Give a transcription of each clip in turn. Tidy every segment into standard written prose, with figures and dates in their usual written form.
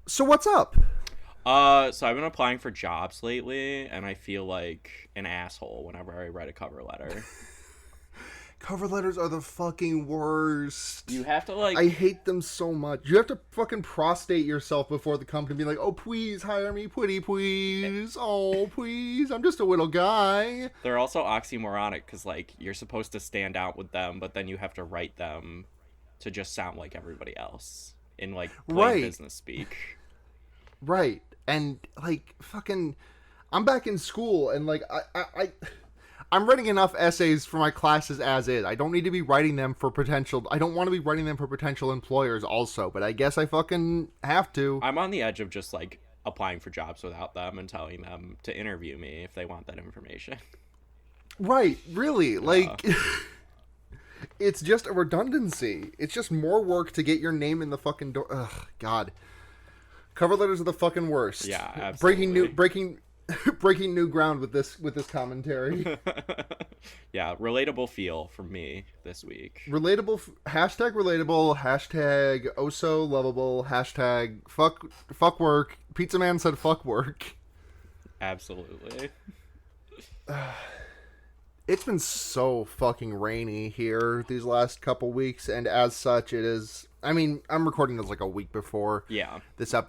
So what's up? So I've been applying for jobs lately, and I feel like an asshole whenever I write a cover letter. Cover letters are the fucking You worst. have to I like, hate them so much. You have to fucking prostate yourself before the company, be like, "Oh, please hire me, pretty please. Oh, please. I'm just a little guy." they're also oxymoronic because like you're supposed to stand out with them, but then you have to write them to just sound like everybody else in like plain Right, business speak. right. And like fucking, I'm back in school, and like I'm writing enough essays for my classes as is. I don't need to be writing them for potential. I don't want to be writing them for potential employers also, but I guess I fucking have to. I'm on the edge of just like applying for jobs without them and telling them to interview me if they want that information. Right, really. Yeah. Like it's just a redundancy. It's just more work to get your name in the fucking door. Ugh, God. Cover letters are the fucking worst. Yeah, Breaking new absolutely. breaking breaking new ground with this commentary. Yeah, relatable feel from me this week. Hashtag relatable, hashtag oh so lovable, hashtag fuck work. Pizza Man said fuck work. Absolutely. It's been so fucking rainy here these last couple weeks, and as such, it is. I mean, I'm recording this like a week before Yeah.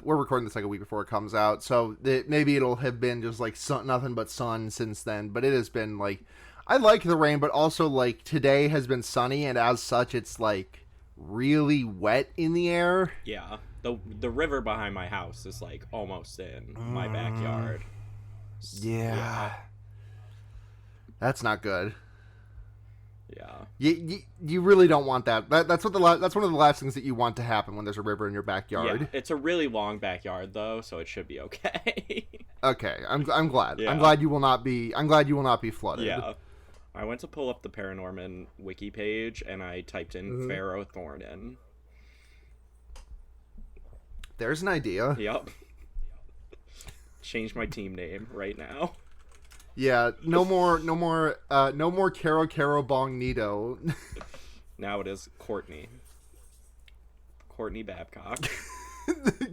We're recording this like a week before it comes out, so maybe it'll have been just like nothing but sun since then. But it has been like, I like the rain, but also like today has been sunny, and as such, it's like really wet in the air. Yeah. The river behind my house is like almost in my backyard. Yeah, Yeah. that's not good. Yeah. You really don't want that. That's that's one of the last things that you want to happen when there's a river in your Yeah. backyard. It's a really long backyard though, so it should be okay. Okay, I'm glad. I'm Yeah. glad you will not be. I'm glad you will not be flooded. Yeah. I went to pull up the Paranorman wiki page and I typed in Mhm. Pharaoh Thornton. There's an idea. Yep. Change my team name right now. Yeah, no more Caro Caro Bong Nito. Now it is Courtney. Courtney Babcock.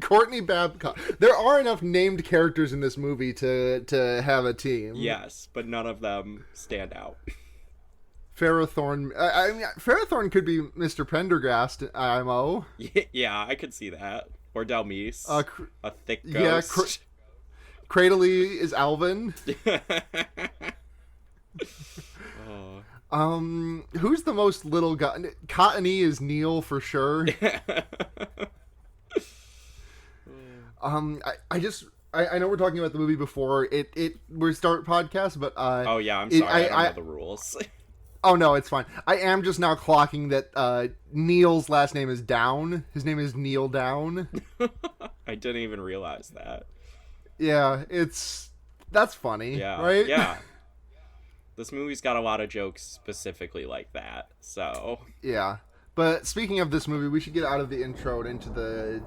Courtney Babcock. There are enough named characters in this movie to have a team. Yes, but none of them stand out. Ferrothorn. I mean, Ferrothorn could be Mr. Prendergast. IMO. Yeah, I could see that. Or Delmise, Cr- a thick yeah, ghost. Cradley is Alvin. Oh. Who's the most little guy? Cottony is Neil for sure. I know we're talking about the movie before we start podcast, but Oh yeah, I'm sorry. I don't know the rules. oh no, it's fine. I am just now clocking that Neil's last name is Down. His name is Neil Down. I didn't even realize that. Yeah, that's funny, Yeah, right? yeah. This movie's got a lot of jokes specifically like that. So Yeah. But speaking of this movie, we should get out of the intro and into the.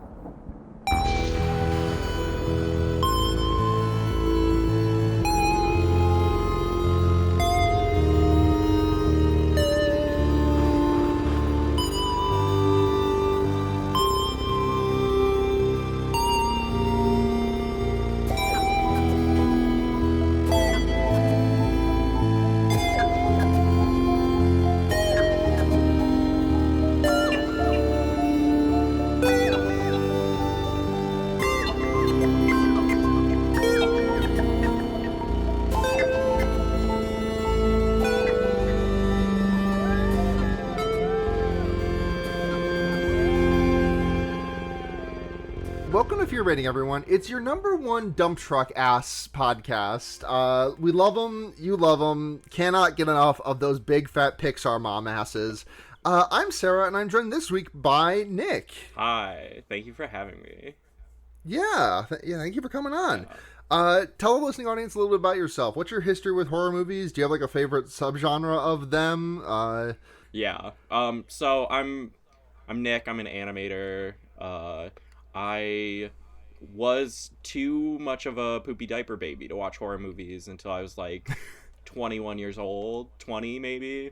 Welcome to Fear Rating, everyone. It's your number one dump truck ass podcast. We love them. You love them. Cannot get enough of those big fat Pixar mom asses. I'm Sarah, and I'm joined this week by Nick. hi, thank you for having me. Yeah, thank you for coming on. Yeah. Tell the listening audience a little bit about yourself. What's your history with horror movies? Do you have like a favorite subgenre of them? Yeah. So I'm Nick. I'm an animator. I was too much of a poopy diaper baby to watch horror movies until I was like 21 years old, 20 maybe.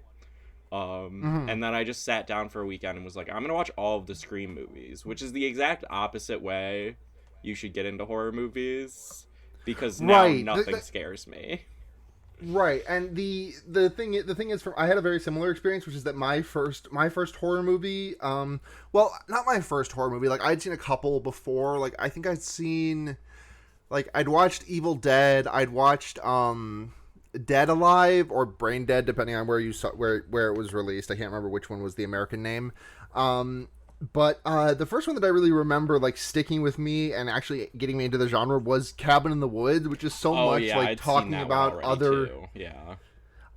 Mhm. And then I just sat down for a weekend and was like, I'm gonna watch all of the Scream movies, which is the exact opposite way you should get into horror movies because now Right. nothing scares me. Right, and the thing is, I had a very similar experience, which is that my first horror movie, well, not my first horror movie. Like I'd seen a couple before. Like I think I'd watched Evil Dead. I'd watched Dead Alive or Brain Dead, depending on where you saw where it was released. I can't remember which one was the American name. But the first one that I really remember like sticking with me and actually getting me into the genre was Cabin in the Woods, which is so much yeah, like I'd talking seen that about one other. too. Yeah.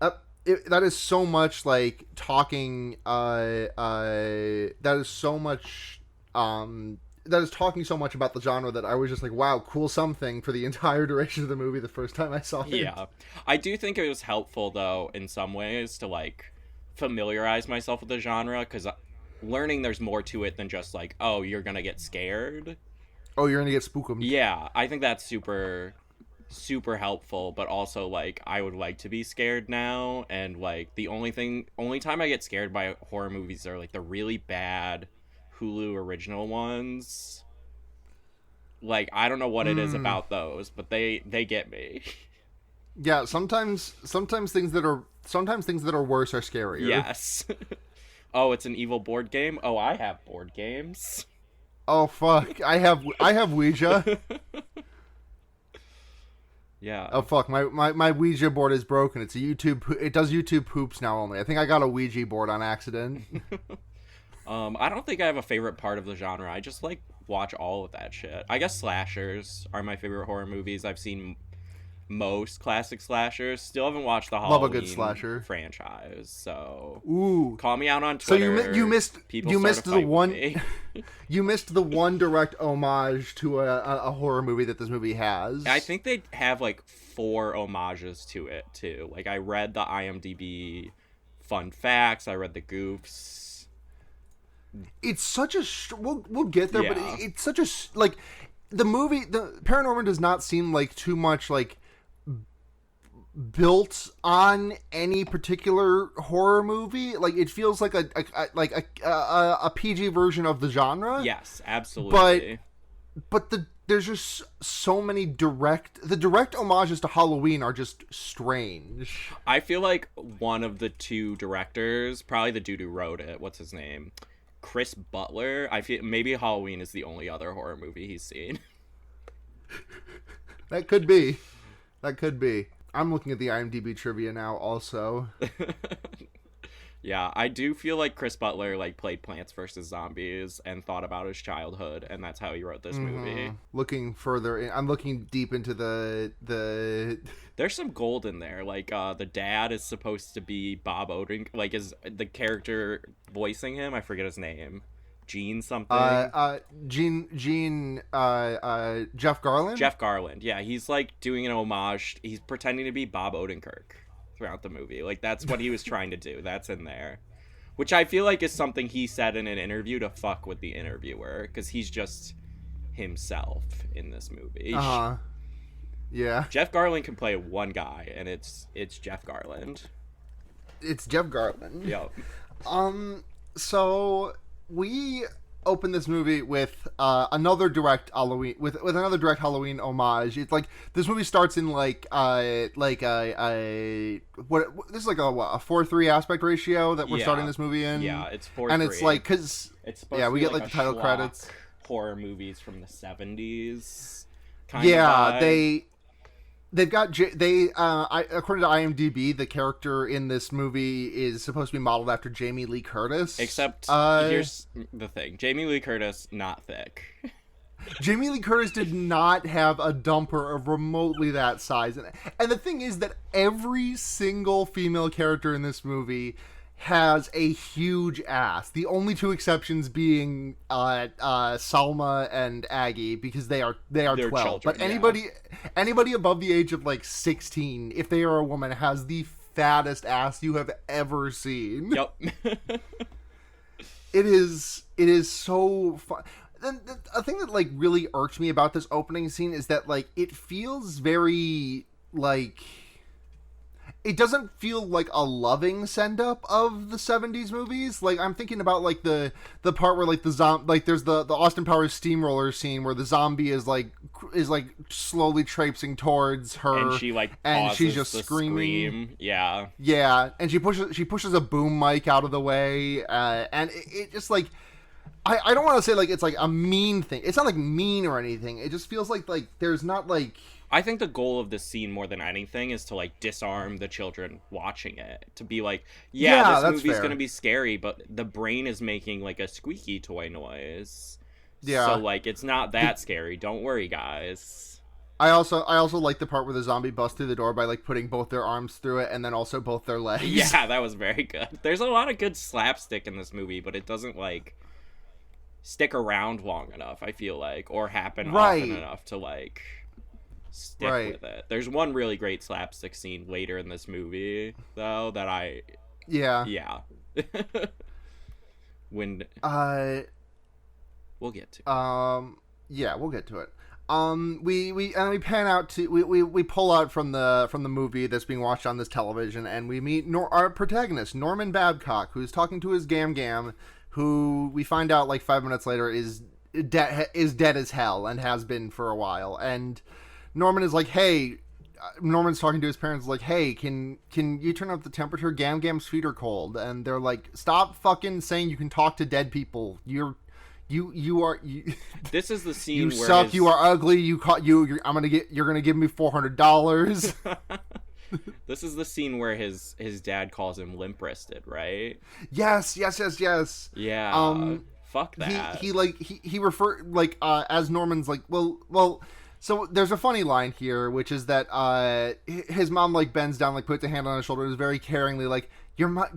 That is so much like talking. That is so much. That is talking so much about the genre that I was just like, wow, cool something for the entire duration of the movie the first time I saw it. Yeah. I do think it was helpful though in some ways to like familiarize myself with the genre because learning there's more to it than just like, oh, you're gonna get scared. Oh, you're gonna get spooked. Yeah, I think that's super helpful, but also like I would like to be scared now, and like the only time I get scared by horror movies are like the really bad Hulu original ones. Like I don't know what it is about those, but they get me. Yeah, sometimes things that are worse are scarier. Yes. Oh, it's an evil board game? Oh, I have board games. Oh fuck. I have Ouija. Yeah. Oh fuck, my Ouija board is broken. It does YouTube poops now only. I think I got a Ouija board on accident. I don't think I have a favorite part of the genre. I just like watch all of that shit. I guess slashers are my favorite horror movies. I've seen most classic slashers. Still haven't watched the Halloween Love a good slasher franchise. So ooh, call me out on Twitter. So you missed the one me. you missed the one direct homage to a horror movie that this movie has. I think they have like 4 homages to it too. Like I read the IMDb fun facts. I read the goofs. It's such a we'll get there, Yeah. but it's such a like the Paranorman does not seem like too much like built on any particular horror movie. Like it feels like a PG version of the genre. Yes, absolutely. But there's just so many direct homages to Halloween are just strange. I feel like one of the 2 directors, probably the dude who wrote it, what's his name? Chris Butler. I feel maybe Halloween is the only other horror movie he's seen. That could be. I'm looking at the IMDb trivia now also. Yeah, I do feel like Chris Butler like played Plants vs. Zombies and thought about his childhood, and that's how he wrote this movie. Looking further in, I'm looking deep into the There's some gold in there. Like the dad is supposed to be Bob Odenkirk, like is the character voicing him, I forget his name. Gene something. Jeff Garland? Jeff Garland. Yeah, he's like doing an homage. He's pretending to be Bob Odenkirk throughout the movie. Like that's what he was trying to do. That's in there. Which I feel like is something he said in an interview to fuck with the interviewer, because he's just himself in this movie. Uh-huh. Yeah. Jeff Garland can play one guy, and it's Jeff Garland. It's Jeff Garland. Yep. So we open this movie with another direct Halloween another direct Halloween homage. It's like this movie starts in what this is like a 4:3 aspect ratio that we're starting this movie in. Yeah, it's 4:3. And it's like because we get like the title credits. Horror movies from the 70s. They've got according to IMDb, the character in this movie is supposed to be modeled after Jamie Lee Curtis. Except here's the thing: Jamie Lee Curtis not thick. Jamie Lee Curtis did not have a dumper of remotely that size, and the thing is that every single female character in this movie has a huge ass. The only 2 exceptions being Salma and Aggie, because they're 12. Children, but anybody above the age of like 16, if they are a woman, has the fattest ass you have ever seen. Yep. It is so fun. A thing that like really irked me about this opening scene is that like it feels very like it doesn't feel like a loving send up of the 70s movies. Like, I'm thinking about like the part where like like there's the Austin Powers steamroller scene where the zombie is like slowly traipsing towards her, and she like and pauses she's just the screaming. scream. Yeah. Yeah, and she pushes a boom mic out of the way, and it just like I don't want to say like it's like a mean thing. It's not like mean or anything. It just feels like there's not like. I think the goal of this scene more than anything is to like disarm the children watching it. To be like, yeah, this movie's gonna be scary, but the brain is making like a squeaky toy noise. Yeah. So like it's not that scary. Don't worry, guys. I also like the part where the zombie busts through the door by like putting both their arms through it and then also both their legs. Yeah, that was very good. There's a lot of good slapstick in this movie, but it doesn't like stick around long enough, I feel like, or happen often enough to like stick with it. There's one really great slapstick scene later in this movie though that yeah when we'll get to we'll get to it. We pan out to we pull out from the movie that's being watched on this television, and we meet our protagonist Norman Babcock, who's talking to his Gam, who we find out like 5 minutes later is dead as hell and has been for a while. And Norman is like, hey, Norman's talking to his parents like, hey, can you turn up the temperature? Gam's feet are cold. And they're like, stop fucking saying you can talk to dead people. You are. This is the scene. You where suck. You are ugly. You're gonna give me $400. This is the scene where his dad calls him limp-wristed, right? Yes. Yeah. Fuck that. He referred like as Norman's like well. So there's a funny line here, which is that his mom like bends down, like puts a hand on his shoulder, is very caringly like,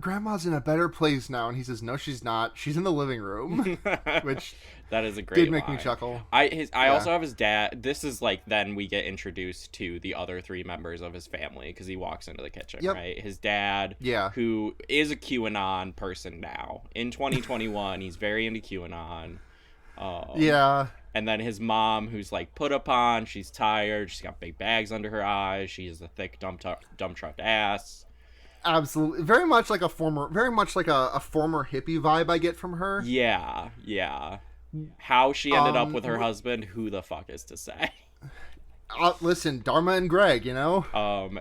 grandma's in a better place now, and he says, no, she's not. She's in the living room, which that is a great did make line. me chuckle. I also have his dad. This is like then we get introduced to the other three members of his family because he walks into the kitchen, right? His dad, who is a QAnon person now in 2021. He's very into QAnon. And then his mom, who's like put upon. She's tired. She's got big bags under her eyes. She has a thick dump truck ass. Absolutely, very much like a former hippie vibe I get from her. Yeah. How she ended up with her husband, who the fuck is to say? Listen, Dharma and Greg, you know.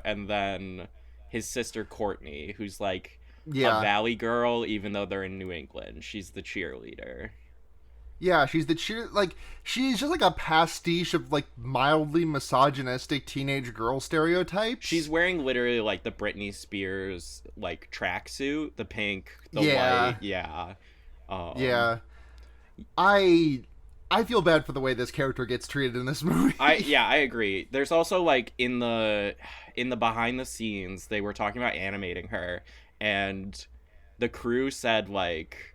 And then his sister Courtney, who's like a valley girl, even though they're in New England. She's the cheerleader. Yeah, she's she's just like a pastiche of like mildly misogynistic teenage girl stereotypes. She's wearing literally like the Britney Spears like tracksuit, the pink, the white. Yeah. I feel bad for the way this character gets treated in this movie. I agree. There's also like in the behind the scenes they were talking about animating her, and the crew said like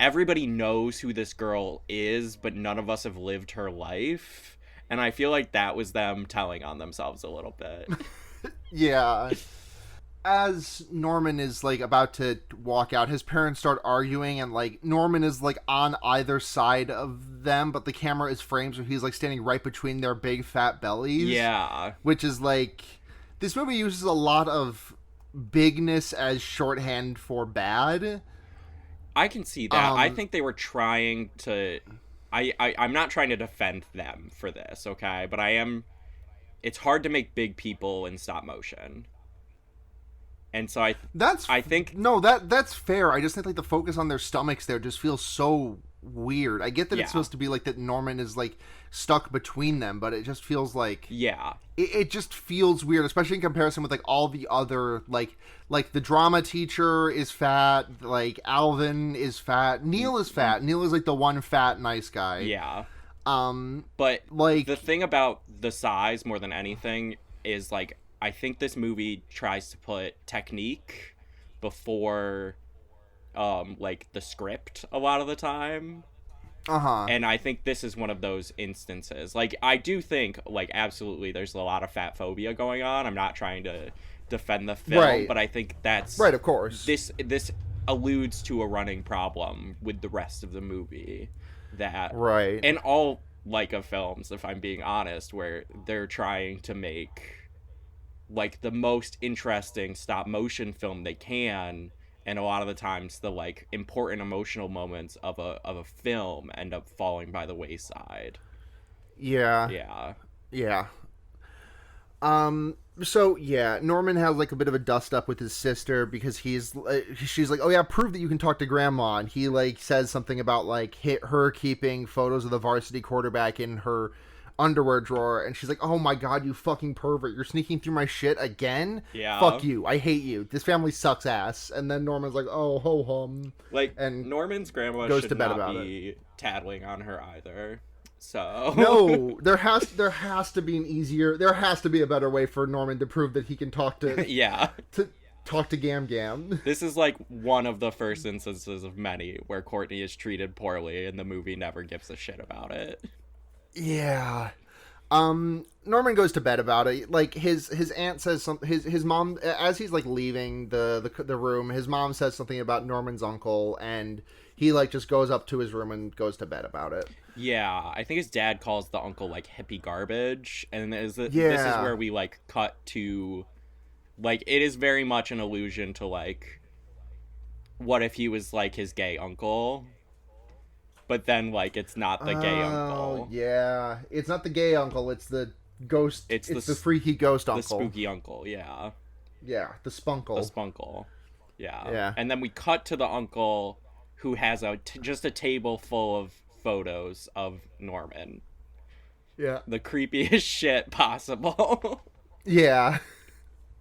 everybody knows who this girl is, but none of us have lived her life. And I feel like that was them telling on themselves a little bit. Yeah. As Norman is like about to walk out, his parents start arguing, and like Norman is like on either side of them, but the camera is framed so he's like standing right between their big fat bellies. Yeah. Which is like, this movie uses a lot of bigness as shorthand for bad. I can see that. I think they were trying to... I'm not trying to defend them for this, okay? But I am... It's hard to make big people in stop motion. And so that's fair. I just think like the focus on their stomachs there just feels so weird. I get that it's supposed to be like that Norman is like stuck between them, but it just feels like it just feels weird, especially in comparison with like all the other like the drama teacher is fat, like Alvin is fat, Neil is fat. Neil is like the one fat nice guy. But like the thing about the size more than anything is like I think this movie tries to put technique before like the script a lot of the time. And I think this is one of those instances. Like, I do think, like, absolutely there's a lot of fat phobia going on. I'm not trying to defend the film, but I think that's... Right, of course. This alludes to a running problem with the rest of the movie. That... Right. And all Leica films, if I'm being honest, where they're trying to make like the most interesting stop motion film they can, and a lot of the times the like important emotional moments of a film end up falling by the wayside. Yeah. Yeah. Yeah. So yeah, Norman has like a bit of a dust up with his sister because she's like, oh yeah, prove that you can talk to grandma, and he like says something about like her keeping photos of the varsity quarterback in her underwear drawer, and she's like, oh my god, you fucking pervert, you're sneaking through my shit again. Yeah. Fuck you, I hate you, this family sucks ass. And then Norman's like, oh ho hum, like, and Norman's grandma goes should to bed not about be tattling on her either. So no, there has to be a better way for Norman to prove that he can talk to yeah, to talk to Gam Gam. this is like one of the first instances of many where Courtney is treated poorly and the movie never gives a shit about it. Yeah. Norman goes to bed about it. Like his aunt says something. His mom, as he's like leaving the room, his mom says something about Norman's uncle, and he like just goes up to his room and goes to bed about it. Yeah, I think his dad calls the uncle like hippie garbage, and this is Yeah. where we like cut to, like, it is very much an allusion to like, what if he was like his gay uncle, but then like it's not the gay uncle. Yeah, it's not the gay uncle. It's the ghost. It's the freaky ghost the uncle. spooky uncle. Yeah, Yeah, the spunkle. the spunkle. Yeah. Yeah. And then we cut to the uncle who has just a table full of photos of Norman. Yeah. The creepiest shit possible. Yeah.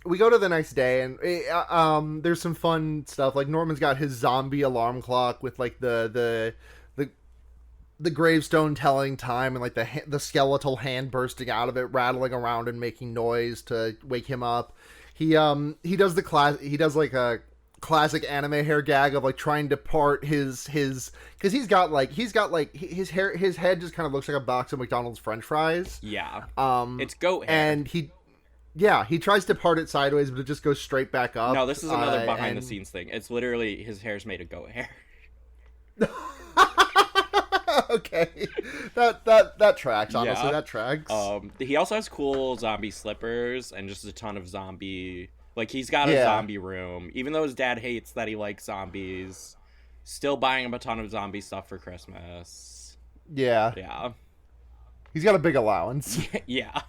We go to the next day, and there's some fun stuff. Like Norman's got his zombie alarm clock with like the gravestone telling time, and like the skeletal hand bursting out of it, rattling around and making noise to wake him up. He does like a classic anime hair gag of like trying to part his because he's got like his head just kind of looks like a box of McDonald's French fries. Yeah. It's goat hair. And he tries to part it sideways, but it just goes straight back up. No, this is another behind the scenes thing. It's literally his hair's made of goat hair. Okay, that tracks. Honestly, Yeah. that tracks. He also has cool zombie slippers and just a ton of zombie. Like, he's got a zombie room. Even though his dad hates that he likes zombies, still buying him a ton of zombie stuff for Christmas. Yeah. Yeah. He's got a big allowance. Yeah.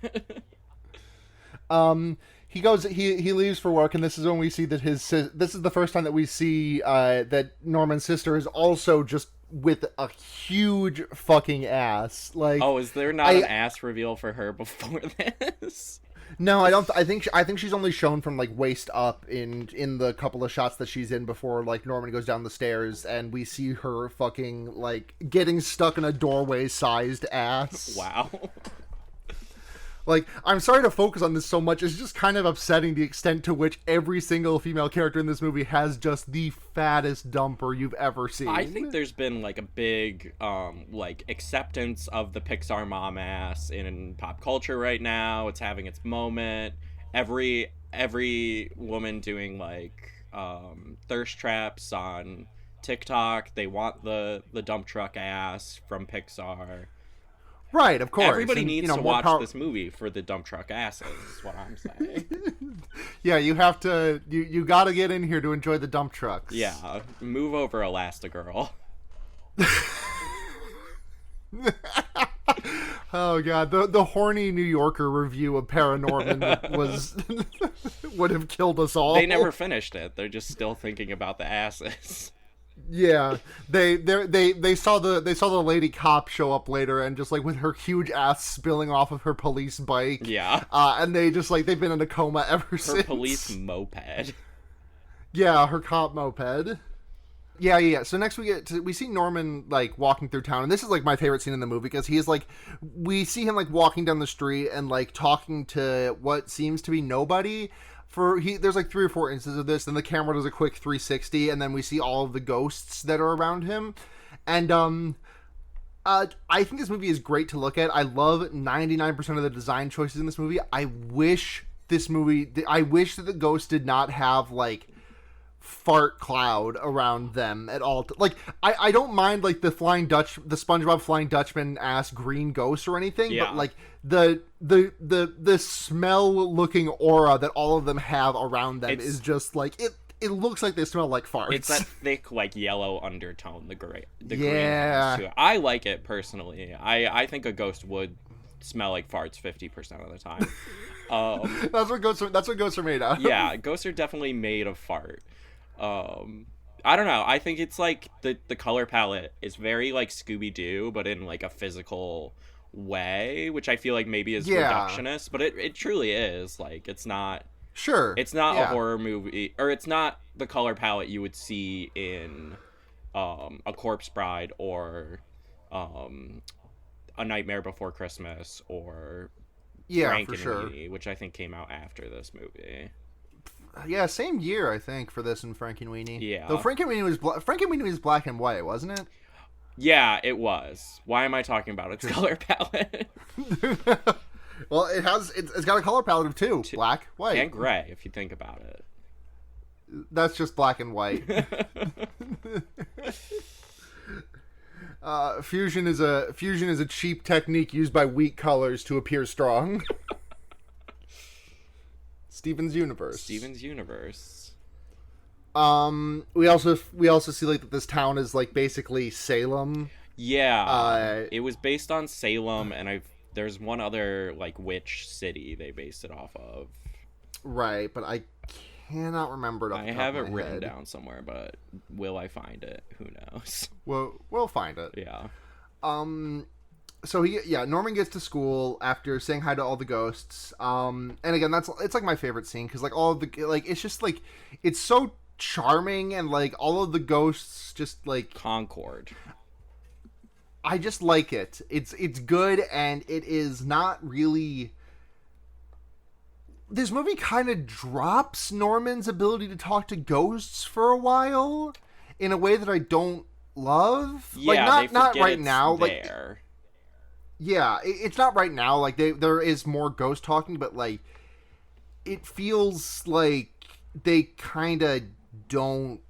He leaves for work, and this is when we see that this is the first time that we see that Norman's sister is also just with a huge fucking ass. Like, oh, is there not an ass reveal for her before this? No, I don't. I think she's only shown from like waist up in the couple of shots that she's in before like Norman goes down the stairs, and we see her fucking like getting stuck in a doorway sized ass. Wow. Like, I'm sorry to focus on this so much. It's just kind of upsetting the extent to which every single female character in this movie has just the fattest dumper you've ever seen. I think there's been like a big like acceptance of the Pixar mom ass in pop culture right now. It's having its moment. Every woman doing like thirst traps on TikTok, they want the dump truck ass from Pixar. Right, of course. Everybody needs to watch this movie for the dump truck asses, is what I'm saying. Yeah, you have to... You gotta get in here to enjoy the dump trucks. Yeah, move over, Elastigirl. Oh, God. The horny New Yorker review of Paranorman would have killed us all. They never finished it. They're just still thinking about the asses. Yeah, they saw the lady cop show up later, and just like with her huge ass spilling off of her police bike. Yeah. And they just like they've been in a coma ever since. Her police moped. Yeah, her cop moped. Yeah. So next we see Norman like walking through town, and this is like my favorite scene in the movie because he is like, we see him like walking down the street and like talking to what seems to be nobody. There's like 3 or 4 instances of this, then the camera does a quick 360, and then we see all of the ghosts that are around him. And I think this movie is great to look at. I love 99% of the design choices in this movie. I wish that the ghosts did not have like fart cloud around them at all. Like, I don't mind like the SpongeBob Flying Dutchman ass green ghost or anything, Yeah. but like the smell looking aura that all of them have around them is just like it looks like they smell like farts. It's that thick, like, yellow undertone, the green Yeah. to it. I like it, personally. I think a ghost would smell like farts 50% of the time. That's what ghosts are made of. Yeah, ghosts are definitely made of fart. I don't know. I think it's, like, the color palette is very, like, Scooby-Doo, but in, like, a physical way, which I feel like maybe is reductionist, but it truly is. Like, it's not... Sure. It's not a horror movie, or it's not the color palette you would see in A Corpse Bride or A Nightmare Before Christmas or Frankenweenie, which I think came out after this movie. Yeah, same year I think for this and Frankenweenie. Yeah. Though Frankenweenie was black and white, wasn't it? Yeah, it was. Why am I talking about its color palette? Well, it's got a color palette of two: black, white, and gray. If you think about it, that's just black and white. Fusion is a cheap technique used by weak colors to appear strong. Steven's Universe. We also see like that this town is like basically Salem. Yeah. It was based on Salem, and there's one other like witch city they based it off of. Right, but I cannot remember it. I have it written down somewhere, but will I find it? Who knows? We'll find it. Yeah. So Norman gets to school after saying hi to all the ghosts. And again, it's like my favorite scene because like all of the like it's just like it's so charming and like all of the ghosts just like Concord. I just like it. It's good, and it is not really. This movie kind of drops Norman's ability to talk to ghosts for a while, in a way that I don't love. Yeah, like not right now. There. Like, yeah, it's not right now. Like there is more ghost talking, but like it feels like they kind of don't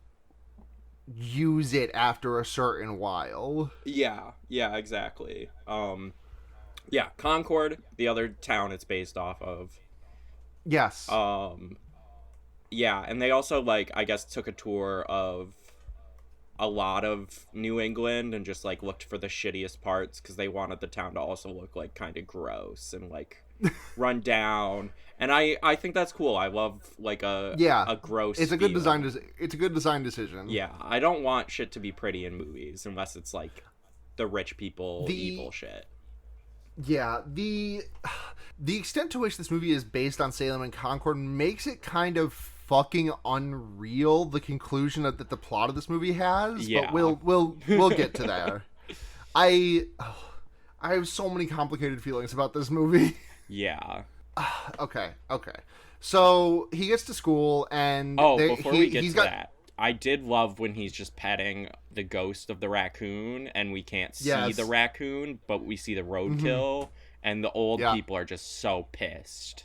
use it after a certain while. Yeah, exactly. Yeah, Concord, the other town it's based off of. Yes. Yeah, and they also like I guess took a tour of a lot of New England and just like looked for the shittiest parts because they wanted the town to also look like kind of gross and like run down. And I think that's cool. I love like a gross. It's a good design. It's a good design decision. Yeah, I don't want shit to be pretty in movies unless it's like the rich people evil shit. Yeah, the extent to which this movie is based on Salem and Concord makes it kind of fucking unreal. The conclusion that the plot of this movie has. Yeah, but we'll get to there. I have so many complicated feelings about this movie. Yeah. Okay. So he gets to school and before we get to that, I did love when he's just petting the ghost of the raccoon and we can't see the raccoon, but we see the roadkill, and the old people are just so pissed.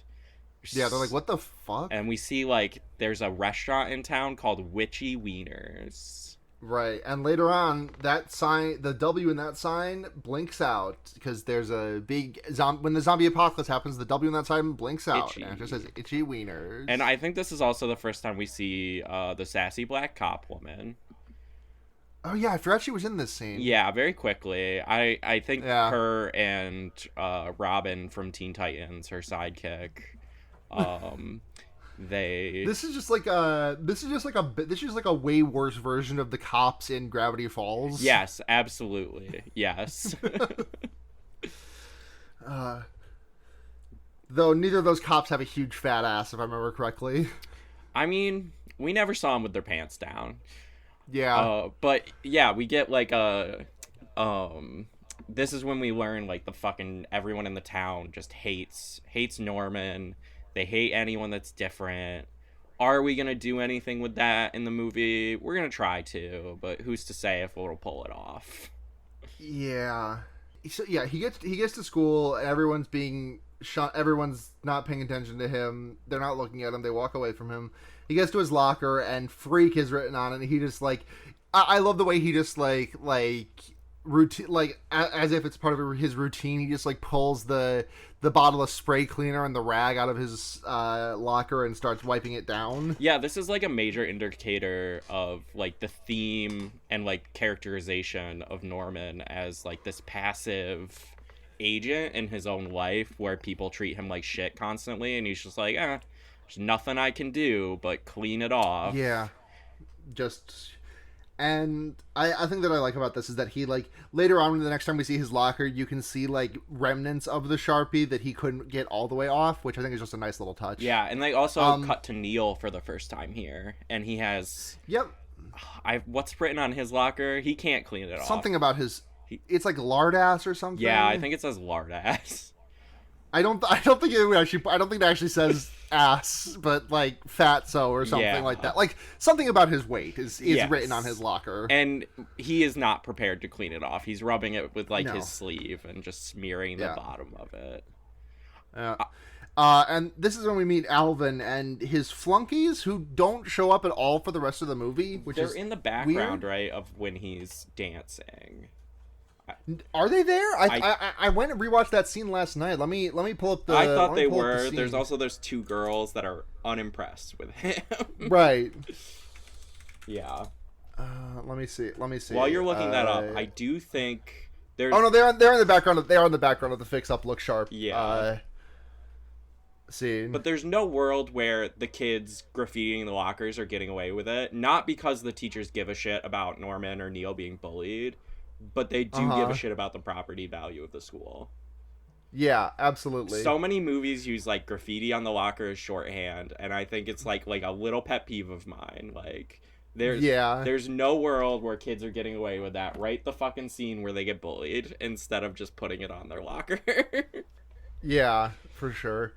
Yeah, they're like, what the fuck? And we see like there's a restaurant in town called Witchy Wieners. Right, and later on, that sign, the W in that sign blinks out because there's a big when the zombie apocalypse happens, the W in that sign blinks out, and it just says "Itchy Wieners." And I think this is also the first time we see the sassy black cop woman. Oh yeah, I forgot she was in this scene. Yeah, very quickly. I think her and Robin from Teen Titans, her sidekick. This is just like a way worse version of the cops in Gravity Falls. Yes, absolutely. Yes. Though neither of those cops have a huge fat ass, if I remember correctly. I mean, we never saw them with their pants down. Yeah. But yeah, we get like this is when we learn like the fucking everyone in the town just hates Norman. They hate anyone that's different. Are we gonna do anything with that in the movie? We're gonna try to, but who's to say if we'll pull it off? Yeah. So yeah, he gets to school and everyone's being everyone's not paying attention to him. They're not looking at him. They walk away from him. He gets to his locker, and "freak" is written on it. And he just like, I love the way he just like routine, like as if it's part of his routine. He just like pulls the bottle of spray cleaner and the rag out of his locker and starts wiping it down. Yeah, this is like a major indicator of like the theme and like characterization of Norman as like this passive agent in his own life where people treat him like shit constantly, and he's just like, there's nothing I can do but clean it off. Yeah, just. And I think that I like about this is that he, like, later on, the next time we see his locker, you can see, like, remnants of the Sharpie that he couldn't get all the way off, which I think is just a nice little touch. Yeah, and they also cut to Neil for the first time here, and he has... Yep. What's written on his locker? He can't clean it off. Something about his... It's like lard ass or something. Yeah, I think it says lard ass. I don't think it actually says ass, but like fatso or something like that. Like something about his weight is written on his locker. And he is not prepared to clean it off. He's rubbing it with like his sleeve and just smearing the bottom of it. And this is when we meet Alvin and his flunkies, who don't show up at all for the rest of the movie, which they're is in the background, weird. Right, of when he's dancing. Are they there? I went and rewatched that scene last night. Let me pull up the. I thought they were. There's two girls that are unimpressed with him. Right. Yeah. Let me see. While you're looking that up, I do think there's. Oh no, they're in the background. They are in the background of the fix up look sharp. Yeah. Scene. But there's no world where the kids graffitiing the lockers are getting away with it. Not because the teachers give a shit about Norman or Neil being bullied, but they do give a shit about the property value of the school. Yeah, absolutely. So many movies use like graffiti on the locker as shorthand, and I think it's like a little pet peeve of mine. Like there's no world where kids are getting away with that. Write the fucking scene where they get bullied instead of just putting it on their locker. Yeah, for sure.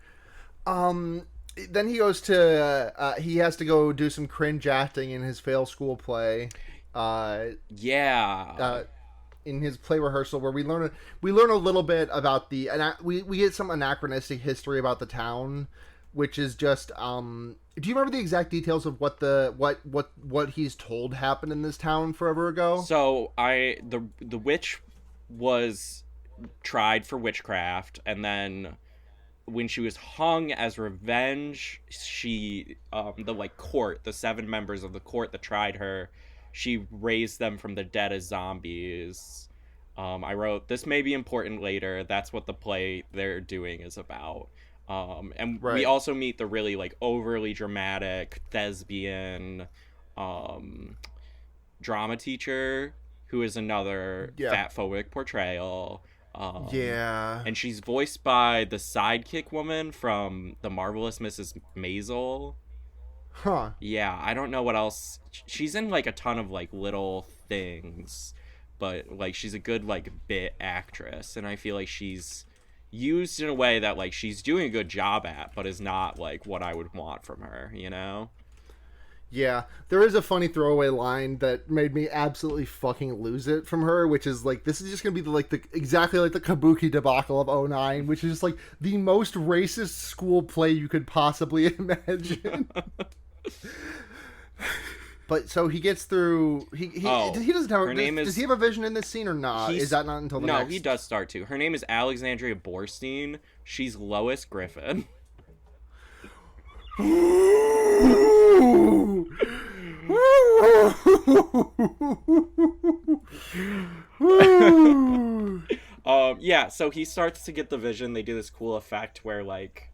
Then he goes to he has to go do some cringe acting in his fail school play. In his play rehearsal, where we learn a little bit about we get some anachronistic history about the town, which is just do you remember the exact details of what he's told happened in this town forever ago? So the witch was tried for witchcraft, and then when she was hung as revenge, she the 7 members of the court that tried her, she raised them from the dead as zombies. I wrote, this may be important later. That's what the play they're doing is about. We also meet the really like overly dramatic thespian drama teacher, who is another fatphobic portrayal. And she's voiced by the sidekick woman from The Marvelous Mrs. Maisel. Huh. Yeah, I don't know what else. She's in like a ton of like little things, but like she's a good like bit actress, and I feel like she's used in a way that like she's doing a good job at, but is not like what I would want from her, you know? Yeah, there is a funny throwaway line that made me absolutely fucking lose it from her, which is like, this is just gonna be exactly like the Kabuki debacle of '09, which is just like the most racist school play you could possibly imagine. But so he gets through. He doesn't have. Does he have a vision in this scene or not? Is that not until the next? No, he does start to. Her name is Alexandria Borstein. She's Lois Griffin. Yeah, so he starts to get the vision. They do this cool effect where like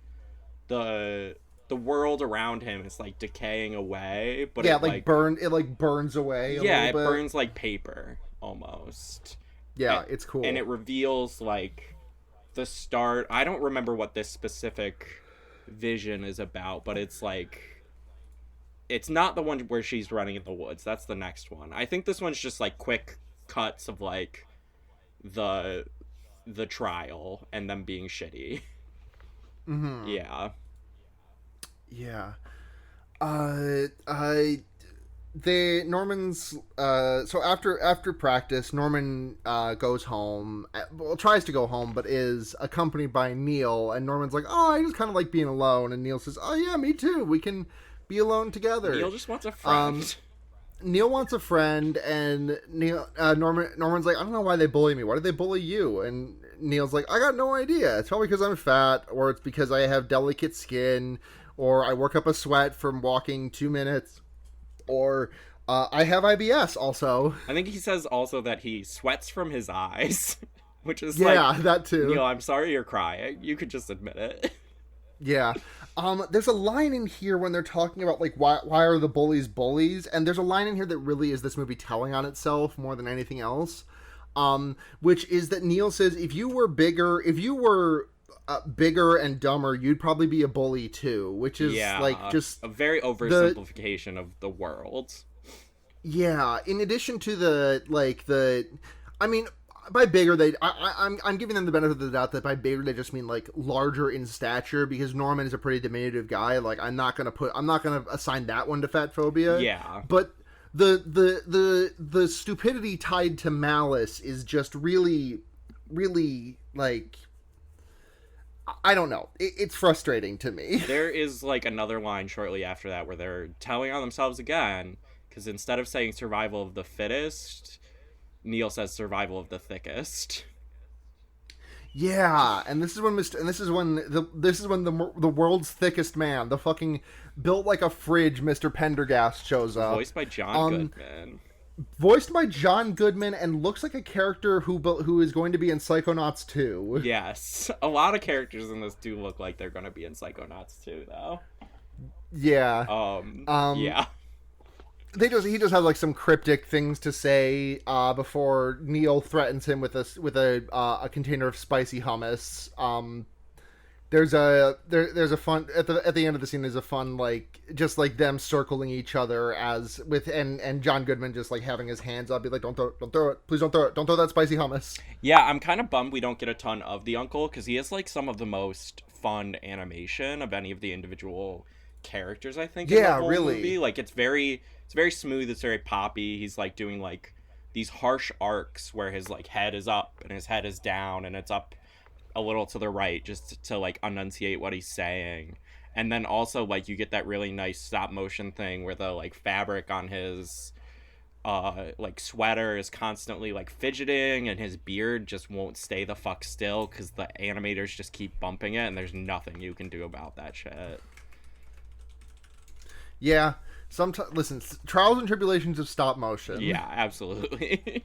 the world around him is like decaying away, but it burns away a little bit. Burns like paper almost. Yeah, it's cool. And it reveals like the start. I don't remember what this specific vision is about, but it's like, it's not the one where she's running in the woods. That's the next one. I think this one's just like quick cuts of like the trial and them being shitty. Mm-hmm. Yeah. Yeah. Norman's so after practice, Norman goes home, well, tries to go home, but is accompanied by Neil, and Norman's like, oh, I just kind of like being alone, and Neil says, oh yeah, me too, we can be alone together. Neil just wants a friend. Neil wants a friend, and Norman's like, I don't know why they bully me. Why did they bully you? And Neil's like, I got no idea. It's probably because I'm fat, or it's because I have delicate skin, or I work up a sweat from walking 2 minutes, or I have IBS also. I think he says also that he sweats from his eyes, which is that too. Neil, I'm sorry you're crying. You could just admit it. Yeah. There's a line in here when they're talking about, like, why are the bullies bullies? And there's a line in here that really is this movie telling on itself more than anything else. Which is that Neil says, if you were bigger and dumber, you'd probably be a bully too. Which is, like, just a very oversimplification of the world. Yeah. In addition to I mean, by bigger, I'm giving them the benefit of the doubt that by bigger they just mean like larger in stature, because Norman is a pretty diminutive guy. Like, I'm not gonna assign that one to fat phobia. Yeah. But the stupidity tied to malice is just really, really, like, I don't know. It's frustrating to me. There is like another line shortly after that where they're telling on themselves again, because instead of saying survival of the fittest, Neil says survival of the thickest. Yeah, and this is when the world's thickest man, the fucking built like a fridge, Mr. Pendergast, shows up. Voiced by John Goodman. Voiced by John Goodman, and looks like a character who is going to be in Psychonauts 2. Yes, a lot of characters in this do look like they're going to be in Psychonauts 2, though. Yeah. Yeah. He just has like some cryptic things to say before Neil threatens him with a container of spicy hummus. There's a fun at the end of the scene. There's a fun, like, just like them circling each other and John Goodman just like having his hands up, be like, don't throw it, please don't throw that spicy hummus. Yeah, I'm kind of bummed we don't get a ton of the uncle, because he has like some of the most fun animation of any of the individual characters, I think. In the whole really movie. Like, it's very smooth, it's very poppy. He's like doing like these harsh arcs where his like head is up and his head is down, and it's up a little to the right just to like enunciate what he's saying. And then also, like, you get that really nice stop motion thing where the like fabric on his like sweater is constantly like fidgeting, and his beard just won't stay the fuck still because the animators just keep bumping it, and there's nothing you can do about that shit. Yeah. Listen, trials and tribulations of stop motion. Yeah, absolutely.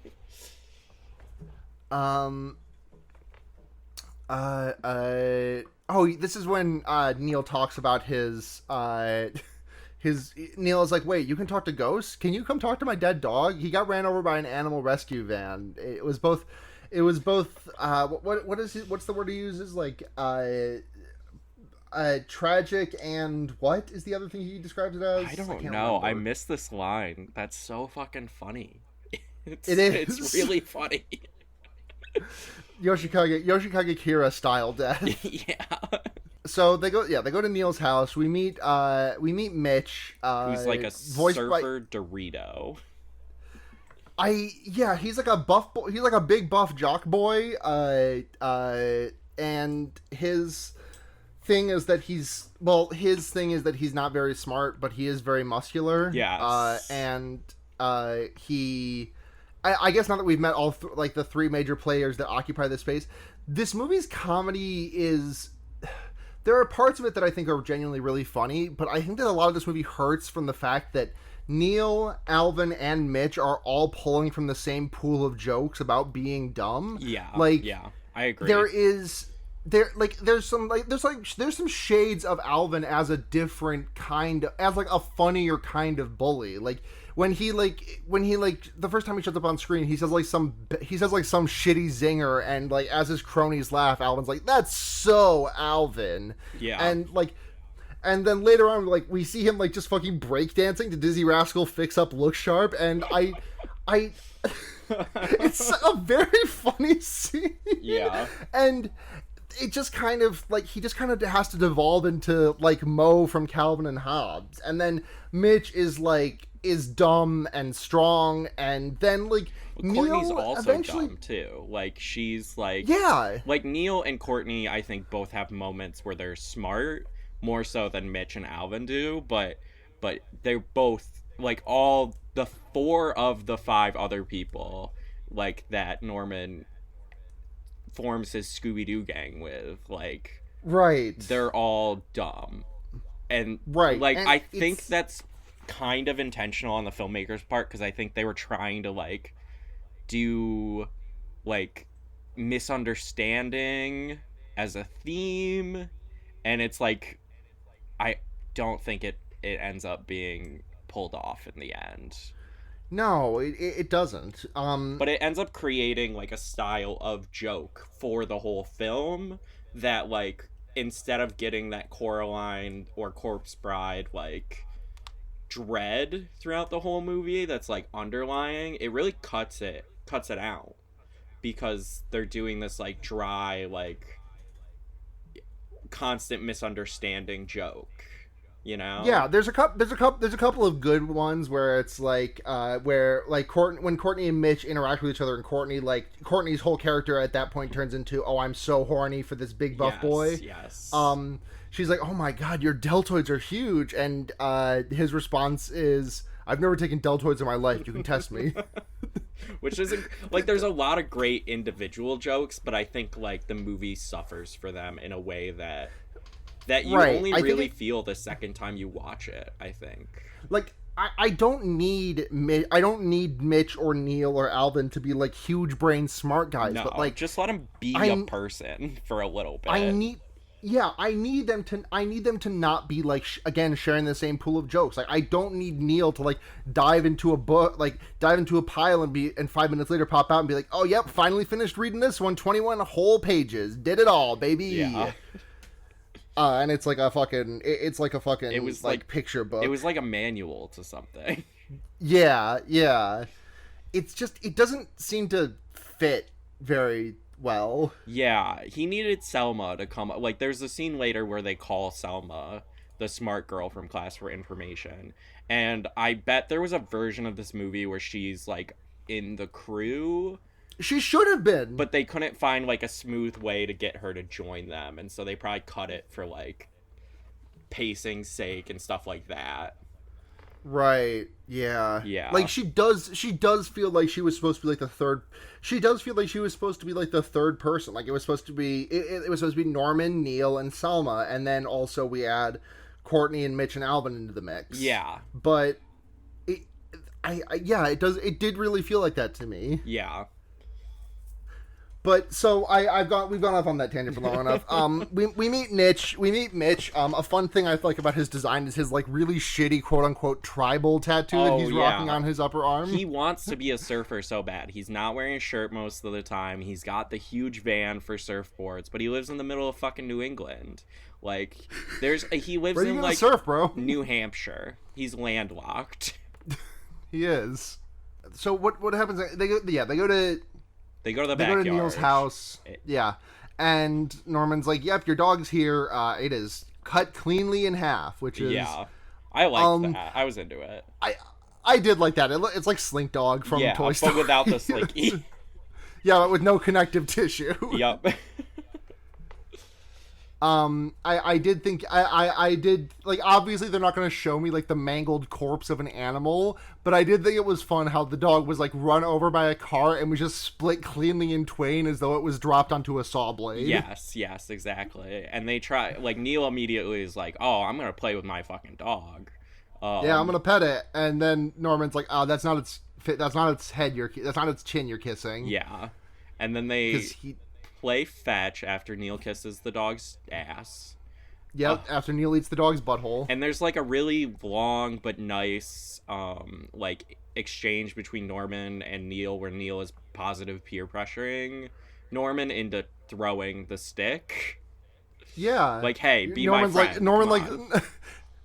This is when Neil talks about his Neil is like, wait, you can talk to ghosts? Can you come talk to my dead dog? He got ran over by an animal rescue van. It was both what's the word he uses? Like, tragic, and what is the other thing he describes it as? I don't know. I missed this line. That's so fucking funny. It is. It's really funny. Yoshikage Kira style death. Yeah. So they go to Neil's house. We meet Mitch. Who's like a surfer Dorito. He's like a buff boy. He's like a big buff jock boy. And his thing is that he's not very smart, but he is very muscular. Yeah. I guess now that we've met all the three major players that occupy this space, this movie's comedy is... There are parts of it that I think are genuinely really funny, but I think that a lot of this movie hurts from the fact that Neil, Alvin, and Mitch are all pulling from the same pool of jokes about being dumb. Yeah. Yeah, I agree. There's some shades of Alvin as a different kind of, as like a funnier kind of bully. Like when he the first time he shows up on screen, he says some shitty zinger, and like as his cronies laugh, Alvin's like, that's so Alvin. Yeah. And then later on, like, we see him like just fucking breakdancing to Dizzy Rascal Fix Up Look Sharp, and I it's a very funny scene. Yeah. And it just kind of like he just kind of has to devolve into like Mo from Calvin and Hobbes, and then Mitch is dumb and strong, and then like Courtney's Neil also eventually dumb too. Like she's like yeah like Neil and Courtney I think both have moments where they're smart, more so than Mitch and Alvin do, but they're both like all the four of the five other people like that Norman forms his Scooby-Doo gang with, like right they're all dumb. And right like and I think that's kind of intentional on the filmmaker's part, because I think they were trying to like do like misunderstanding as a theme, and it's like I don't think it ends up being pulled off in the end. no it doesn't But it ends up creating like a style of joke for the whole film that like instead of getting that Coraline or Corpse Bride like dread throughout the whole movie that's like underlying, it really cuts it out, because they're doing this like dry like constant misunderstanding joke, you know? yeah, there's a couple of good ones where it's like where like when Courtney and Mitch interact with each other, and Courtney's whole character at that point turns into, oh, I'm so horny for this big buff boy. Yes. She's like, oh my god, your deltoids are huge, and his response is, I've never taken deltoids in my life. You can test me. Which is like there's a lot of great individual jokes, but I think like the movie suffers for them in a way that you Right. only I really think feel the second time you watch it, I think. like I don't need Mitch or Neil or Alvin to be like huge brain smart guys, No, but like just let them be I- a person for a little bit. I need them to not be like again sharing the same pool of jokes. Like I don't need Neil to like dive into a pile and 5 minutes later pop out and be like, oh yep, finally finished reading this one, 21 whole pages, did it all, baby. Yeah. And it's like a fucking It was like picture book. It was like a manual to something. Yeah. It's just it doesn't seem to fit very well. Yeah, he needed Selma to come. Like, there's a scene later where they call Selma, the smart girl from class, for information. And I bet there was a version of this movie where she's, like, in the crew. She should have been. But they couldn't find, like, a smooth way to get her to join them. And so they probably cut it for, like, pacing's sake and stuff like that. Right. Yeah. Yeah. Like she does feel like she was supposed to be like the third. She does feel like she was supposed to be like the third person. Like it was supposed to be. It was supposed to be Norman, Neil, and Selma, and then also we add Courtney and Mitch and Alvin into the mix. Yeah. But it does. It did really feel like that to me. Yeah. But so we've gone off on that tangent for long enough. We meet Mitch. A fun thing I like about his design is his like really shitty quote unquote tribal tattoo that he's rocking on his upper arm. He wants to be a surfer so bad. He's not wearing a shirt most of the time. He's got the huge van for surfboards, but he lives in the middle of fucking New England. Like he lives Where you in gonna like surf, bro? New Hampshire. He's landlocked. He is. So what happens? They go to the backyard. Neil's house. Yeah. And Norman's like, yep, your dog's here. It is cut cleanly in half, which is... Yeah. I liked that. I was into it. I did like that. It's like Slink Dog from Toy Story. but without the slinky. Yeah, but with no connective tissue. Yup. I did think I did like obviously they're not going to show me like the mangled corpse of an animal, but I did think it was fun how the dog was like run over by a car and was just split cleanly in twain as though it was dropped onto a saw blade. Yes, exactly. And they try like Neil immediately is like, "Oh, I'm gonna play with my fucking dog." Yeah, I'm gonna pet it, and then Norman's like, "Oh, that's not its head. That's not its chin. You're kissing." Yeah, and then they play fetch after Neil kisses the dog's ass. Yep, after Neil eats the dog's butthole. And there's like a really long but nice like exchange between Norman and Neil where Neil is positive peer pressuring Norman into throwing the stick. Yeah. Like, hey, be Norman's my friend. Norman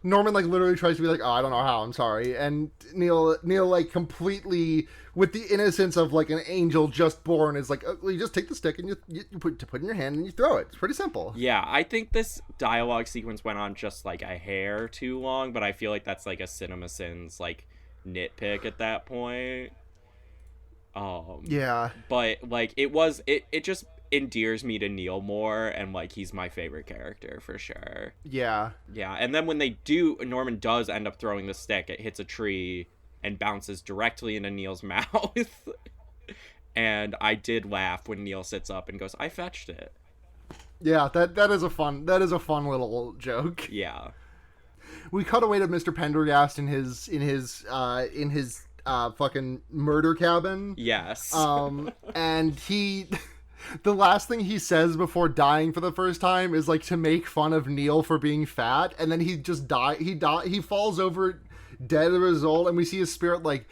Norman like literally tries to be like, "Oh, I don't know how. I'm sorry." And Neil like completely with the innocence of like an angel just born is like, well, you just take the stick and you put in your hand and you throw it. It's pretty simple. Yeah, I think this dialogue sequence went on just like a hair too long, but I feel like that's like a CinemaSins like nitpick at that point. Yeah. But like it just endears me to Neil more, and like he's my favorite character for sure. Yeah. Yeah, and then when they do, Norman does end up throwing the stick. It hits a tree and bounces directly into Neil's mouth. And I did laugh when Neil sits up and goes, "I fetched it." Yeah, that is a fun little joke. Yeah. We cut away to Mr. Pendergast in his fucking murder cabin. Yes. And he the last thing he says before dying for the first time is like to make fun of Neil for being fat, and then he just he falls over dead as a result, and we see his spirit like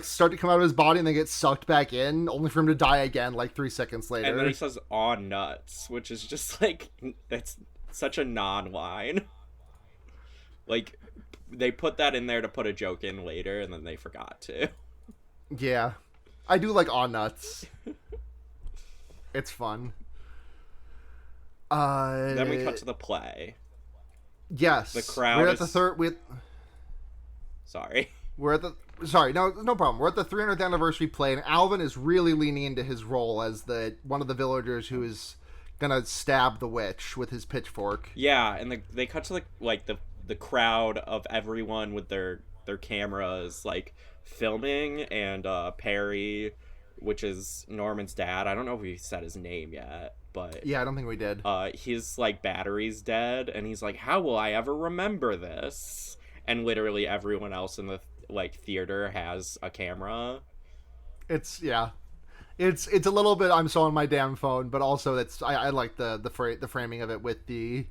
start to come out of his body and then get sucked back in, only for him to die again like 3 seconds later. And then he says "aw nuts," which is just like, it's such a non-line. Like, they put that in there to put a joke in later, and then they forgot to. Yeah, I do like "aw nuts." It's fun. Then we cut to the play. Yes, The crowd we're at is... the third. Sorry. We're at the sorry, no problem. We're at the 300th anniversary play, and Alvin is really leaning into his role as one of the villagers who is gonna stab the witch with his pitchfork. Yeah, and they cut to the crowd of everyone with their cameras like filming, and Perry, which is Norman's dad. I don't know if we said his name yet, but yeah, I don't think we did. His like battery's dead, and he's like, "How will I ever remember this?" And literally everyone else in the like theater has a camera. It's a little bit I'm so on my damn phone, but also I like the framing of it with the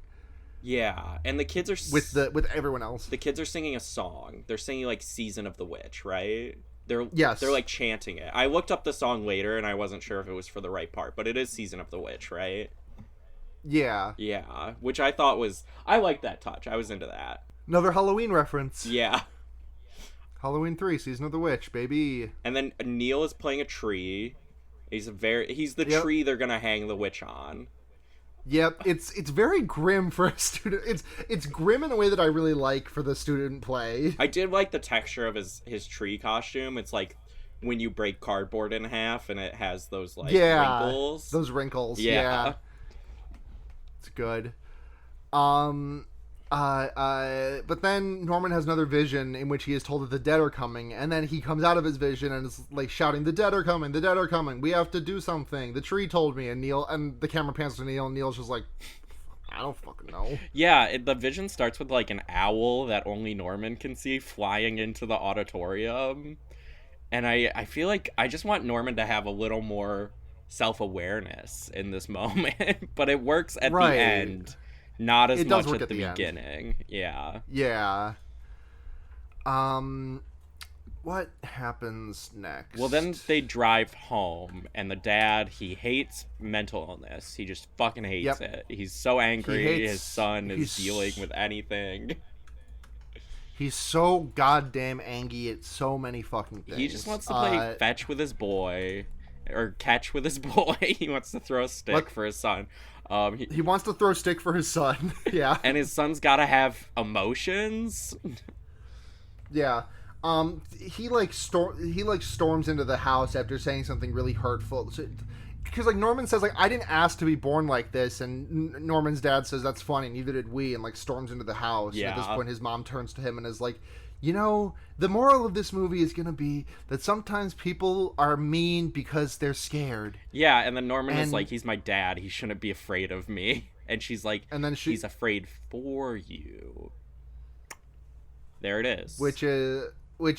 Yeah, and the kids are with everyone else. The kids are singing a song. They're singing like "Season of the Witch," right? They're like chanting it. I looked up the song later, and I wasn't sure if it was for the right part, but it is "Season of the Witch," right? Yeah. Yeah, which I thought I liked that touch. I was into that. Another Halloween reference. Yeah. Halloween 3, Season of the Witch, baby. And then Neil is playing a tree. He's the tree they're gonna hang the witch on. Yep, it's very grim for a student. It's grim in a way that I really like for the student play. I did like the texture of his tree costume. It's like when you break cardboard in half and it has those like wrinkles. Those wrinkles. Yeah. It's good. But then Norman has another vision in which he is told that the dead are coming, and then he comes out of his vision and is like shouting, "The dead are coming! The dead are coming! We have to do something! The tree told me!" And the camera pans to Neil, and Neil's just like, "I don't fucking know." Yeah, the vision starts with like an owl that only Norman can see flying into the auditorium, and I feel like I just want Norman to have a little more self-awareness in this moment, but it works at the end. Not as much at the beginning. Yeah. Yeah. What happens next? Well, then they drive home, and the dad, he hates mental illness. He just fucking hates it. He's so angry his son is dealing with anything. He's so goddamn angry at so many fucking things. He just wants to play fetch with his boy, or catch with his boy. He wants to throw a stick for his son. He wants to throw a stick for his son. Yeah. And his son's gotta have emotions. Yeah. He storms into the house after saying something really hurtful. Because like Norman says, like, "I didn't ask to be born like this," and Norman's dad says, "That's funny, neither did we," and like storms into the house. Yeah. And at this point, his mom turns to him and is like, "You know, the moral of this movie is gonna be that sometimes people are mean because they're scared." Yeah, and then Norman is like, "He's my dad. He shouldn't be afraid of me." And she's like, and then "He's afraid for you." There it is. Which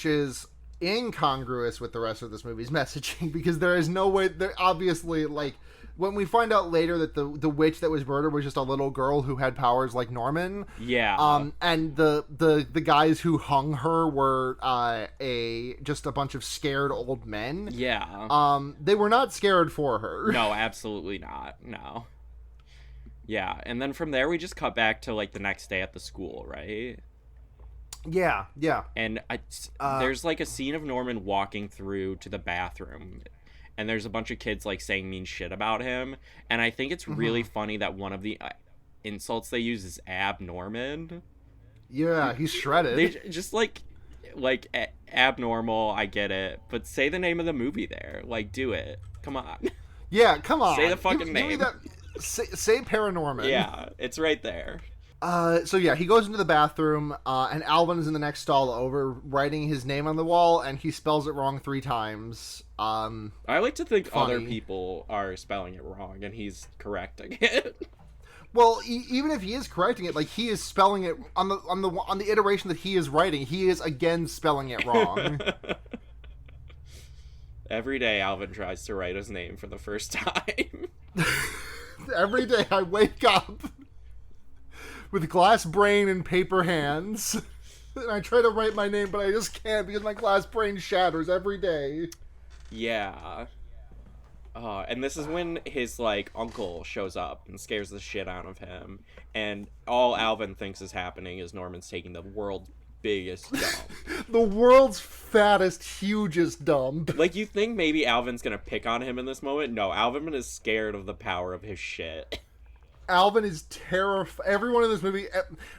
is incongruous with the rest of this movie's messaging, because there is no way. There obviously, like, when we find out later that the witch that was murdered was just a little girl who had powers like Norman. Yeah. And the guys who hung her were just a bunch of scared old men. Yeah. They were not scared for her. No, absolutely not. No. Yeah, and then from there we just cut back to like the next day at the school, right? Yeah, yeah. And there's like a scene of Norman walking through to the bathroom, and there's a bunch of kids like saying mean shit about him, and I think it's really funny that one of the insults they use is abnorman. Yeah, he's shredded. They just like abnormal. I get it, but say the name of the movie there. Like, do it. Come on. Yeah, come on. Say the fucking name. Give me that. Say Paranorman. Yeah, it's right there. So yeah, he goes into the bathroom, and Alvin is in the next stall over, writing his name on the wall, and he spells it wrong 3 times. I like to think funny. other people are spelling it wrong, and he's correcting it. Well, even if he is correcting it, like, he is spelling it on the iteration that he is writing, he is again spelling it wrong. Every day, Alvin tries to write his name for the first time. Every day I wake up with glass brain and paper hands, and I try to write my name, but I just can't because my glass brain shatters every day. Yeah. And this is when his, like, uncle shows up and scares the shit out of him. And all Alvin thinks is happening is Norman's taking the world's biggest dump. The world's fattest, hugest dump. Like, you think maybe Alvin's gonna pick on him in this moment? No, Alvin is scared of the power of his shit. Alvin is terrified. Everyone in this movie,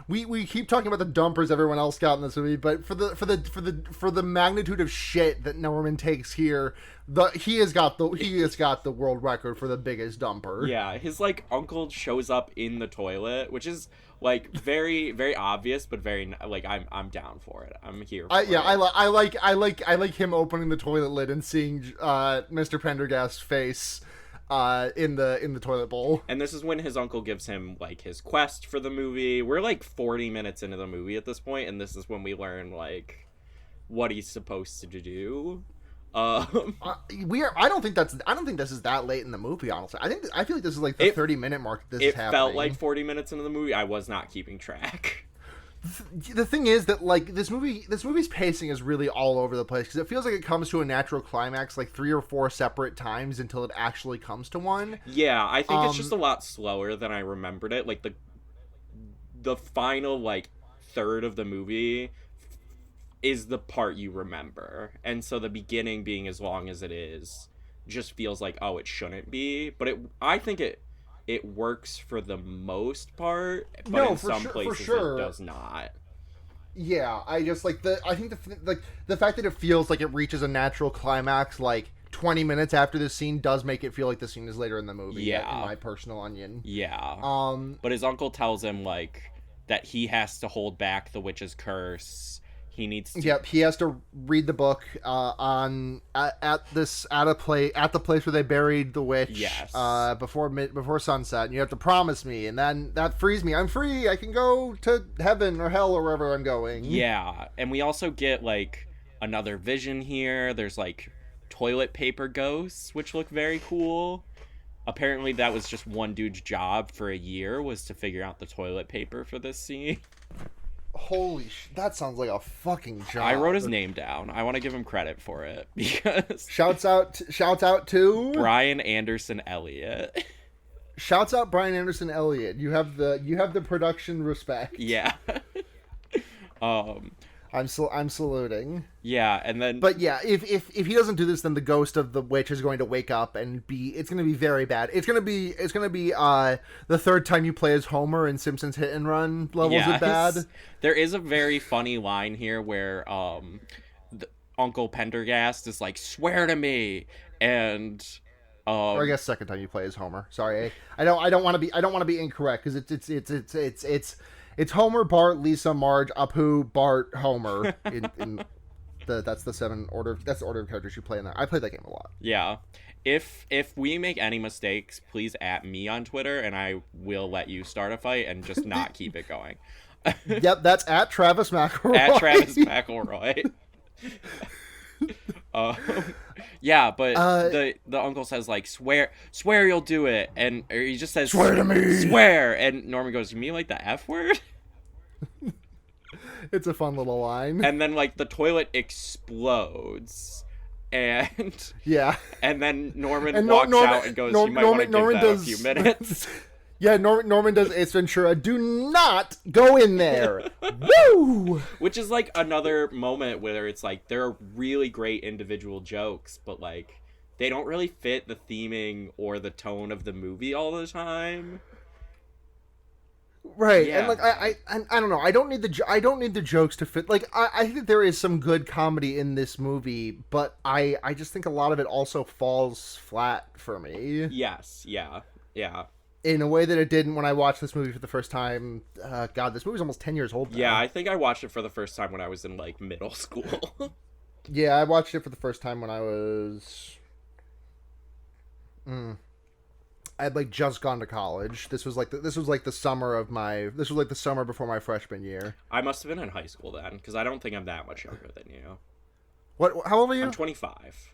we keep talking about the dumpers everyone else got in this movie, but for the magnitude of shit that Norman takes here, he has got the world record for the biggest dumper. Yeah, his like uncle shows up in the toilet, which is like very very obvious, but very like I'm down for it. I'm here. For it. I like him opening the toilet lid and seeing Mr. Pendergast's face in the toilet bowl. And this is when his uncle gives him like his quest for the movie. We're like 40 minutes into the movie at this point, and this is when we learn like what he's supposed to do. I don't think this is that late in the movie, honestly. I feel like this is like the 30-minute mark. This is happening. It felt like 40 minutes into the movie. I was not keeping track. The thing is that like this movie's pacing is really all over the place because it feels like it comes to a natural climax like 3 or 4 separate times until it actually comes to one. Yeah, I think it's just a lot slower than I remembered it. Like the final like third of the movie is the part you remember, and so the beginning being as long as it is just feels like, oh, it shouldn't be, but I think it works for the most part, but in some places it does not. Yeah, I just like I think the fact that it feels like it reaches a natural climax like 20 minutes after this scene does make it feel like the scene is later in the movie. Yeah, in my personal onion. Yeah. But his uncle tells him like that he has to hold back the witch's curse. He needs to... Yep, he has to read the book at the place where they buried the witch. Yes. Before sunset, and you have to promise me, and then that frees me. I'm free. I can go to heaven or hell or wherever I'm going. Yeah, and we also get like another vision here. There's like toilet paper ghosts, which look very cool. Apparently, that was just one dude's job for a year, was to figure out the toilet paper for this scene. Holy that sounds like a fucking job. I wrote his name down. I want to give him credit for it because shouts out to Brian Anderson Elliott. Shouts out Brian Anderson Elliott. You have the production respect. Yeah. I'm saluting. Yeah, and then... But yeah, if he doesn't do this, then the ghost of the witch is going to wake up and it's going to be very bad. It's going to be the third time you play as Homer in Simpsons Hit and Run levels of bad. There is a very funny line here where Uncle Pendergast is like, "Swear to me," and or I guess second time you play as Homer. Sorry, I don't want to be incorrect because it's Homer, Bart, Lisa, Marge, Apu, Bart, Homer. That's the order of characters you play in that. I played that game a lot. Yeah. If we make any mistakes, please @ me on Twitter, and I will let you start a fight and just not keep it going. Yep, that's @ Travis McElroy. @ Travis McElroy. Yeah, but the uncle says like, swear you'll do it, and or he just says, swear to me, swear, and Norman goes, you mean like the F word? It's a fun little line. And then like the toilet explodes, and yeah, and then Norman walks out and goes, you might want to give that a few minutes. Yeah, Norman does Ace Ventura. Do not go in there. Woo! Which is like another moment where it's like there are really great individual jokes, but like they don't really fit the theming or the tone of the movie all the time. Right, Yeah. and like I don't know. I don't need the jokes to fit. Like I think that there is some good comedy in this movie, but I just think a lot of it also falls flat for me. Yes. Yeah. Yeah. In a way that it didn't when I watched this movie for the first time. God, this movie's almost 10 years old now. Yeah, I think I watched it for the first time when I was in like middle school. Yeah, I watched it for the first time when I was. I had like just gone to college. This was like the summer of my. This was like the summer before my freshman year. I must have been in high school then, because I don't think I'm that much younger than you. What? How old are you? I'm 25.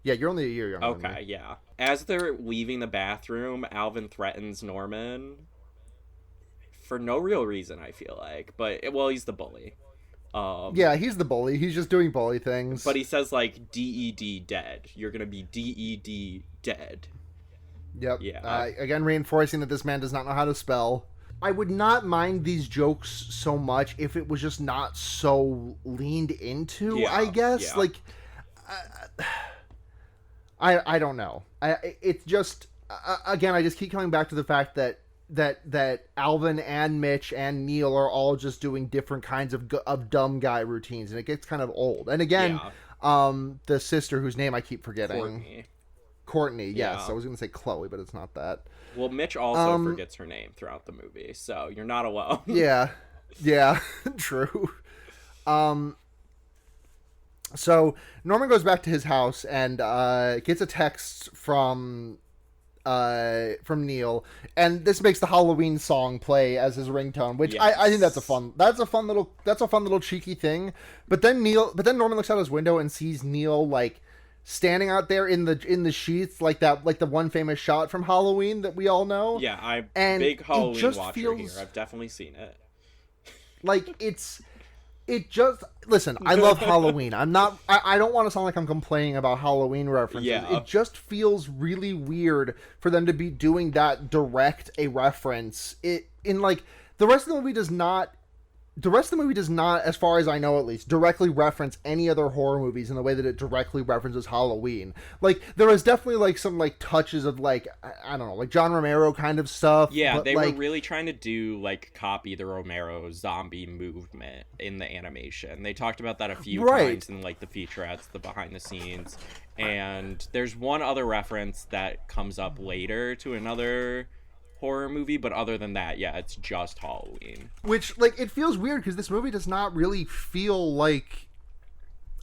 Yeah, you're only a year younger. Okay, than me. yeah. As they're leaving the bathroom, Alvin threatens Norman for no real reason, I feel like. But, well, he's the bully. Yeah, he's the bully. He's just doing bully things. But he says, like, DED dead. You're gonna be DED dead. Yep. Yeah. Again, reinforcing that this man does not know how to spell. I would not mind these jokes so much if it was just not so leaned into, Yeah, I guess. yeah. Like, I don't know. It's just, again, I just keep coming back to the fact that Alvin and Mitch and Neil are all just doing different kinds of dumb guy routines, and it gets kind of old. And again, the sister whose name I keep forgetting. Courtney, yes. Yeah. I was going to say Chloe, but it's not that. Well, Mitch also forgets her name throughout the movie, so you're not alone. Yeah, true. So Norman goes back to his house and gets a text from Neil, and this makes the Halloween song play as his ringtone, which Yes. I think that's a fun little cheeky thing. But then Norman looks out his window and sees Neil like standing out there in the sheets like the one famous shot from Halloween that we all know. Yeah, I'm And big Halloween it just watcher feels- here. I've definitely seen it. Like listen, I love Halloween. I don't want to sound like I'm complaining about Halloween references. Yeah. It just feels really weird for them to be doing that direct a reference. In like the rest of the movie does not, as far as I know at least, directly reference any other horror movies in the way that it directly references Halloween. Like, there is definitely, like, some, like, touches of, like, I don't know, like, John Romero kind of stuff. Yeah, but, they like, were really trying to do, like, copy the Romero zombie movement in the animation. They talked about that a few times in, like, the featurettes, the behind the scenes. And there's one other reference that comes up later to another horror movie, but other than that, yeah, it's just Halloween. Which, like, it feels weird because this movie does not really feel like...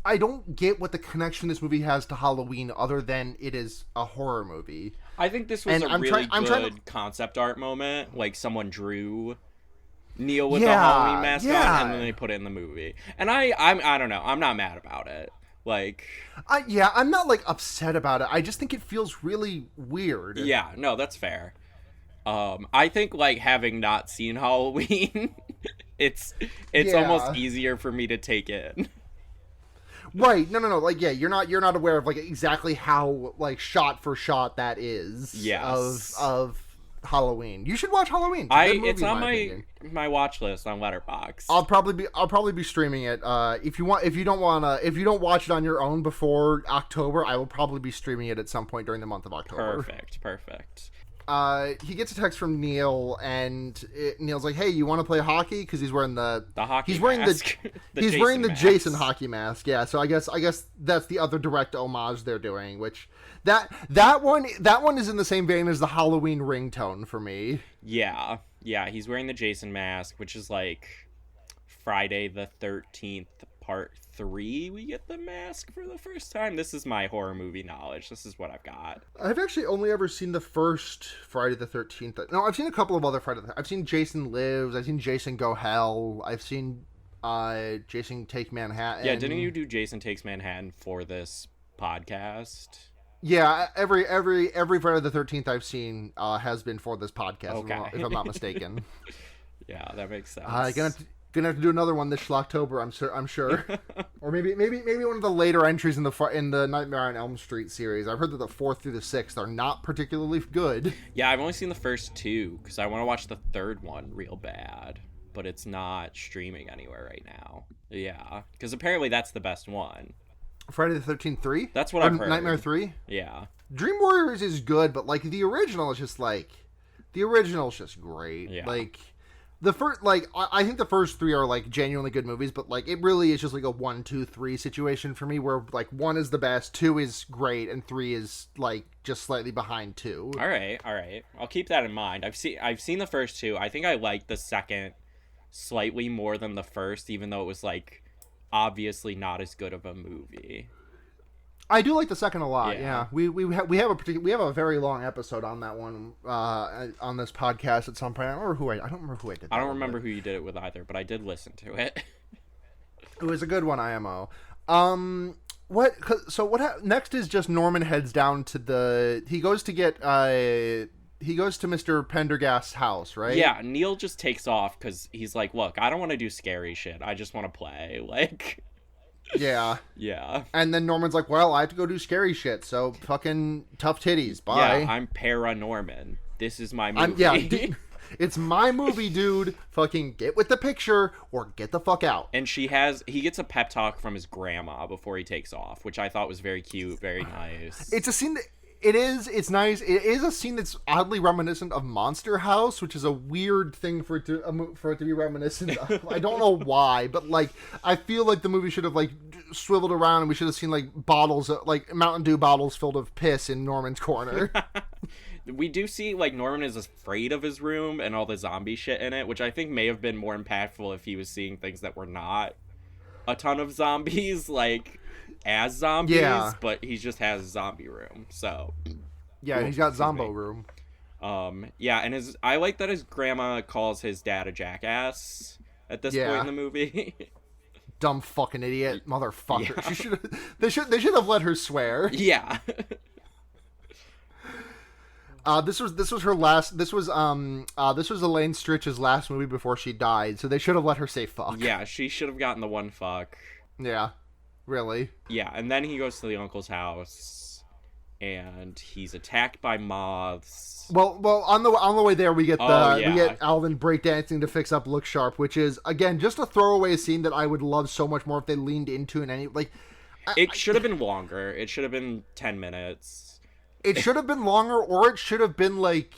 I don't get what the connection this movie has to Halloween other than it is a horror movie. I think this was And a really good concept art moment. Like, someone drew Neil with a Halloween mask on, and then they put it in the movie. And I don't know. I'm not mad about it. Like... I'm not, like, upset about it. I just think it feels really weird. Yeah, no, that's fair. I think, like, having not seen Halloween, it's almost easier for me to take in. Right. No. Like, yeah, you're not aware of, like, exactly how, like, shot for shot that is. Yes. Of Halloween. You should watch Halloween. It's on my watch list on Letterboxd. I'll probably be streaming it. If you don't watch it on your own before October, I will probably be streaming it at some point during the month of October. Perfect. He gets a text from Neil, and Neil's like, "Hey, you want to play hockey?" Because he's wearing the hockey he's wearing mask. he's wearing the Jason hockey mask. Yeah, so I guess that's the other direct homage they're doing. Which that one is in the same vein as the Halloween ringtone for me. Yeah, he's wearing the Jason mask, which is like Friday the 13th Part 3. We get the mask for the first time. This is my horror movie knowledge. This is what I've got. I've actually only ever seen the first Friday the 13th. No, I've seen a couple of other Friday. I've seen Jason Lives. I've seen Jason Go Hell. I've seen Jason Take Manhattan. Yeah, didn't you do Jason Takes Manhattan for this podcast? Yeah, every Friday the 13th I've seen has been for this podcast. Okay. If I'm not mistaken. Yeah, that makes sense. Gonna have to do another one this Schlocktober, I'm sure. Or maybe one of the later entries in the Nightmare on Elm Street series. I've heard that the 4th through the 6th are not particularly good. Yeah, I've only seen the first 2 because I want to watch the 3rd one real bad, but it's not streaming anywhere right now. Yeah, because apparently that's the best one. Friday the 13th 3? That's what I've heard. Nightmare 3? Yeah. Dream Warriors is good, but like the original is just great. Yeah. Like the first, like I think the first 3 are like genuinely good movies, but like it really is just like a 1, 2, 3 situation for me, where like 1 is the best, 2 is great, and 3 is like just slightly behind 2. All right. I'll keep that in mind. I've seen the first 2. I think I liked the second slightly more than the first, even though it was like obviously not as good of a movie. I do like the second a lot. Yeah, we have a very long episode on that one on this podcast at some point. I don't remember who I did. I don't remember who you did it with either, but I did listen to it. It was a good one, IMO. Next is just Norman heads down to he goes to Mr. Pendergast's house, right? Yeah, Neil just takes off because he's like, look, I don't want to do scary shit. I just want to play. Like, yeah. Yeah. And then Norman's like, well, I have to go do scary shit, so fucking tough titties. Bye. Yeah, I'm Paranorman. This is my movie. It's my movie, dude. Fucking get with the picture or get the fuck out. And he gets a pep talk from his grandma before he takes off, which I thought was very cute, very nice. It's a scene that... It's nice. It is a scene that's oddly reminiscent of Monster House, which is a weird thing for it to be reminiscent of. I don't know why, but like I feel like the movie should have like swiveled around and we should have seen like bottles, like Mountain Dew bottles filled of piss in Norman's corner. We do see like Norman is afraid of his room and all the zombie shit in it, which I think may have been more impactful if he was seeing things that were not a ton of zombies, like as zombies, but he just has a zombie room, so yeah, he's got Zombo room. Yeah, and I like that his grandma calls his dad a jackass at this point in the movie. Dumb fucking idiot, motherfucker. Yeah. They should have let her swear. Yeah. This was her last. This was Elaine Stritch's last movie before she died, so they should have let her say fuck. Yeah, she should have gotten the one fuck. Yeah. Really? Yeah, and then he goes to the uncle's house, and he's attacked by moths. Well, on the way there, we get Alvin breakdancing to fix up Look Sharp, which is again just a throwaway scene that I would love so much more if they leaned into in any like. It should have been longer. It should have been 10 minutes. It should have been longer, or it should have been like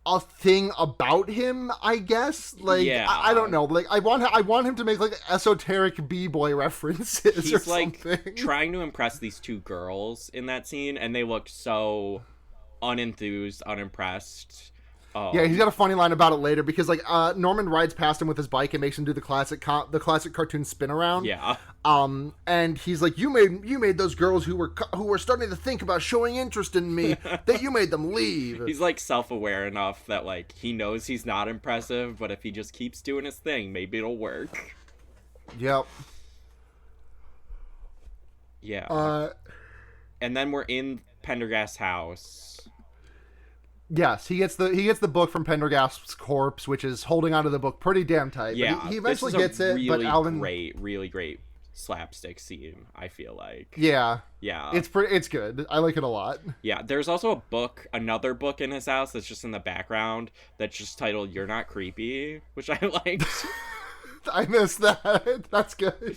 a thing about him, I guess. Like, yeah. I don't know. Like, I want him to make like esoteric b-boy references. He's or something. Like trying to impress these 2 girls in that scene, and they look so unenthused, unimpressed. Yeah, he's got a funny line about it later because like Norman rides past him with his bike and makes him do the classic cartoon spin around. Yeah. And he's like, you made those girls who were starting to think about showing interest in me that you made them leave. He's like self-aware enough that like he knows he's not impressive, but if he just keeps doing his thing, maybe it'll work. Yep. Yeah. And then we're in Pendergast's house. Yes, he gets the book from Pendergast's corpse, which is holding onto the book pretty damn tight. Yeah, but he eventually gets it. But Alvin, really great slapstick scene. I feel like. Yeah, yeah, it's good. I like it a lot. Yeah, there's also another book in his house that's just in the background that's just titled "You're Not Creepy," which I liked. I missed that. That's good.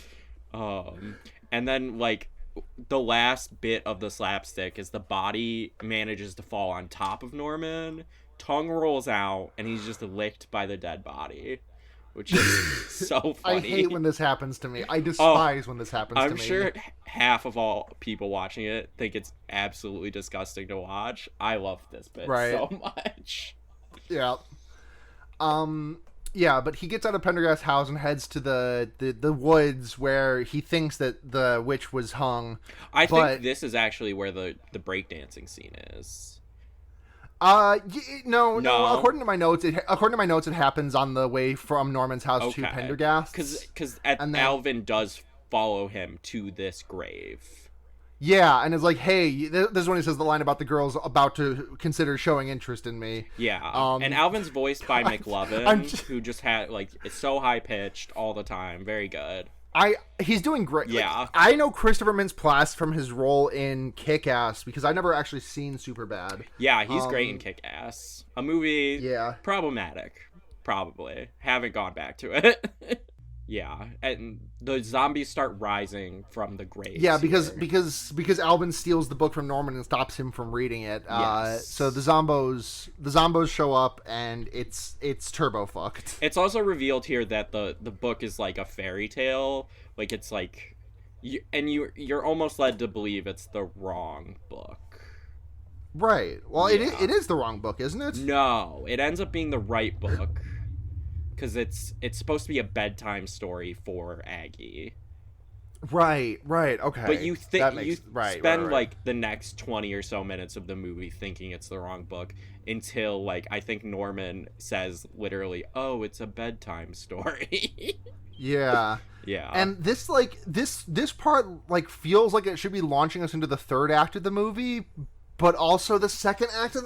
And then like. The last bit of the slapstick is the body manages to fall on top of Norman, tongue rolls out, and he's just licked by the dead body, which is so funny. I hate when this happens to me. I despise when this happens to me. I'm sure half of all people watching it think it's absolutely disgusting to watch. I love this bit so much. Yeah. Yeah, but he gets out of Pendergast's house and heads to the woods where he thinks that the witch was hung. I think this is actually where the breakdancing scene is. No. According to my notes, it happens on the way from Norman's house to Pendergast's. Because Alvin does follow him to this grave. Yeah, and it's like, hey, this is when he says the line about the girls about to consider showing interest in me. Yeah, and Alvin's voiced by I'm McLovin, who just had like it's so high pitched all the time. Very good. He's doing great. Yeah. Like, I know Christopher Mintz-Plasse from his role in Kick-Ass because I've never actually seen Superbad. Yeah, he's great in Kick-Ass. A movie. Yeah. Problematic. Probably. Haven't gone back to it. Yeah, and the zombies start rising from the graves. Yeah, because here. Albin steals the book from Norman and stops him from reading it. Yes. So the zombos show up and it's turbo fucked. It's also revealed here that the book is like a fairy tale. Like it's like, you're almost led to believe it's the wrong book. Right. Well, Yeah. it is the wrong book, isn't it? No, it ends up being the right book. Because it's supposed to be a bedtime story for Aggie. Right. Okay. But you think you right. like the next 20 or so minutes of the movie thinking it's the wrong book until like I think Norman says literally, "Oh, it's a bedtime story." Yeah. Yeah. And this part like feels like it should be launching us into the third act of the movie, but also the second act of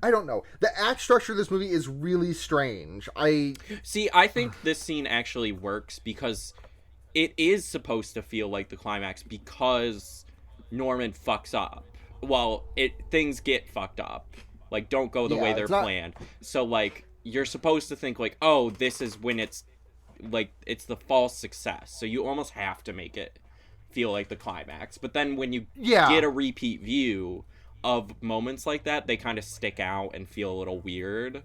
I don't know. The act structure of this movie is really strange. I think this scene actually works because it is supposed to feel like the climax because Norman fucks up. Well, things get fucked up. Like, don't go the way they're planned. So, like, you're supposed to think, like, oh, this is when it's the false success. So you almost have to make it feel like the climax. But then when you get a repeat view of moments like that, they kind of stick out and feel a little weird.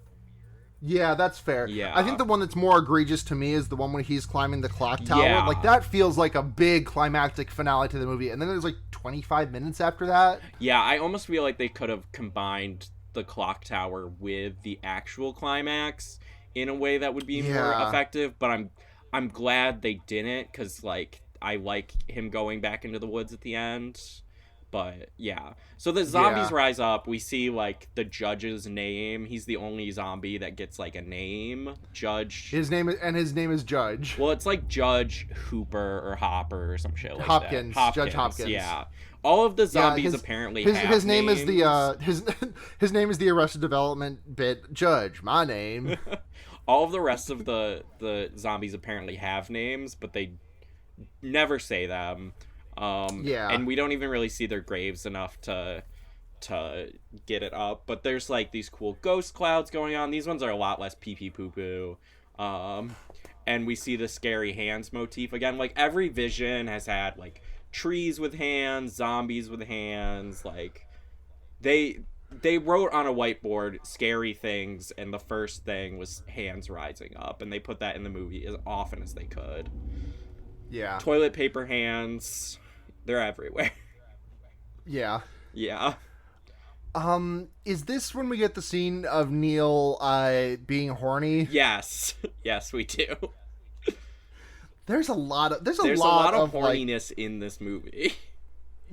Yeah, that's fair. Yeah. I think the one that's more egregious to me is the one when he's climbing the clock tower. Yeah. Like, that feels like a big climactic finale to the movie. And then there's like 25 minutes after that. Yeah, I almost feel like they could have combined the clock tower with the actual climax in a way that would be more effective. But I'm glad they didn't, because like I like him going back into the woods at the end. But yeah, so the zombies rise up. We see like the judge's name. He's the only zombie that gets like a name. Judge. His name is Judge. Well, it's like Judge Hooper or Hopper or some shit like Hopkins. that. Judge Hopkins. Yeah. All of the zombies apparently have his name names. is the his name is the Arrested Development bit. Judge, my name. All of the rest of the zombies apparently have names, but they never say them. And we don't even really see their graves enough to get it up. But there's like these cool ghost clouds going on. These ones are a lot less pee pee poo poo. And we see the scary hands motif again. Like every vision has had like trees with hands, zombies with hands. Like they wrote on a whiteboard scary things, and the first thing was hands rising up, and they put that in the movie as often as they could. Yeah. Toilet paper hands. They're everywhere. Yeah. Yeah. Is this when we get the scene of Neil being horny? Yes. Yes, we do. There's a lot of horniness like, in this movie.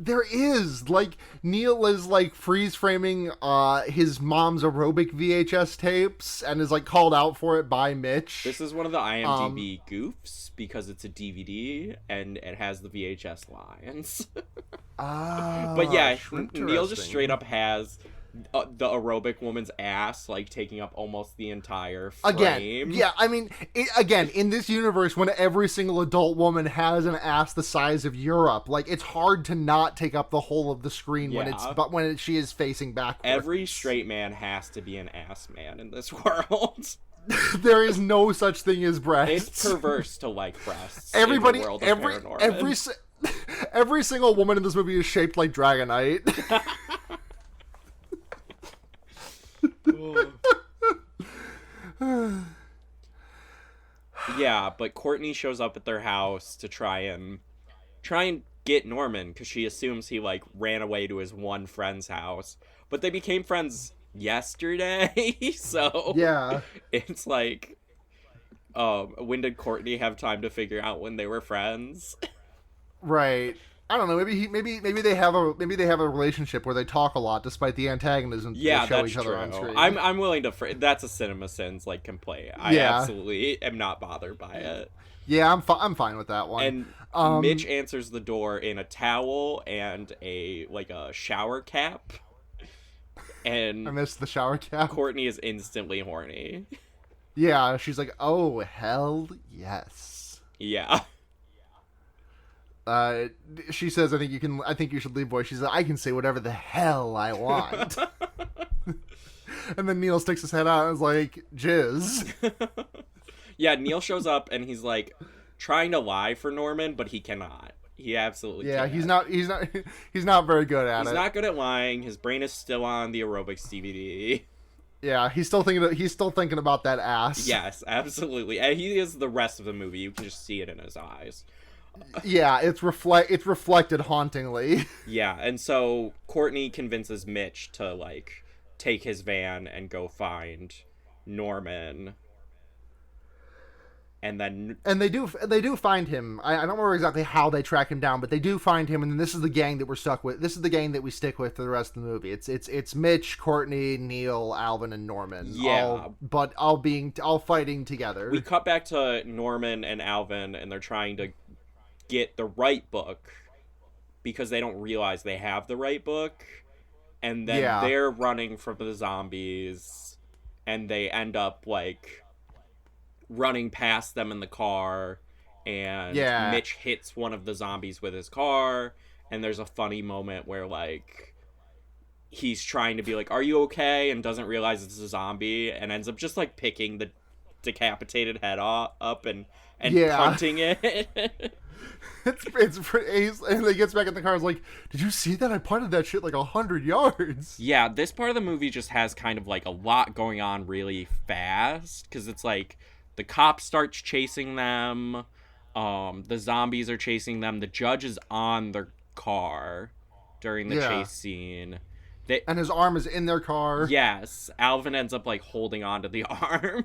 There is. Like, Neil is, like, freeze-framing his mom's aerobic VHS tapes and is, like, called out for it by Mitch. This is one of the IMDb goofs because it's a DVD and it has the VHS lines. But yeah, Neil just straight up has the aerobic woman's ass, like, taking up almost the entire frame. Again, yeah, I mean, in this universe, when every single adult woman has an ass the size of Europe, like, it's hard to not take up the whole of the screen when she is facing backwards. Every straight man has to be an ass man in this world. There is no such thing as breasts. It's perverse to like breasts. Everybody, in the world of Paranorman. every single woman in this movie is shaped like Dragonite. Yeah, but Courtney shows up at their house to try and get Norman because she assumes he like ran away to his one friend's house, but they became friends yesterday. So yeah, it's like, when did Courtney have time to figure out when they were friends? Right. I don't know. Maybe they have a relationship where they talk a lot despite the antagonism Yeah, they show that's each other true. on screen. I'm willing to. That's a Cinema Sins like complaint. I absolutely am not bothered by it. Yeah, I'm fine with that one. And Mitch answers the door in a towel and a shower cap. And I missed the shower cap. Courtney is instantly horny. Yeah, she's like, "Oh hell yes." Yeah. She says, "I think you should leave, boy." She says, "I can say whatever the hell I want." And then Neil sticks his head out and is like, "Jizz." Yeah, Neil shows up and he's like trying to lie for Norman, but he cannot. He absolutely can't. He's not very good at it. He's not good at lying. His brain is still on the aerobics DVD. Yeah, he's still thinking about that ass. Yes, absolutely. And he is the rest of the movie. You can just see it in his eyes. Yeah, it's reflected hauntingly. Yeah, and so Courtney convinces Mitch to take his van and go find Norman. And they do find him. I don't remember exactly how they track him down, but they do find him, and then this is the gang that we're stuck with. This is the gang that we stick with for the rest of the movie. It's Mitch, Courtney, Neil, Alvin, and Norman. Yeah, all fighting together. We cut back to Norman and Alvin, and they're trying to get the right book because they don't realize they have the right book, and then they're running from the zombies, and they end up running past them in the car, and Mitch hits one of the zombies with his car, and there's a funny moment where he's trying to be like, "Are you okay?" and doesn't realize it's a zombie, and ends up just picking the decapitated head up and punting it. It's pretty, and he gets back in the car and is like, "Did you see that? I punted that shit 100 yards." Yeah, this part of the movie just has kind of a lot going on really fast, because it's the cop starts chasing them, the zombies are chasing them, the judge is on their car during the chase scene. And his arm is in their car. Yes, Alvin ends up holding onto the arm.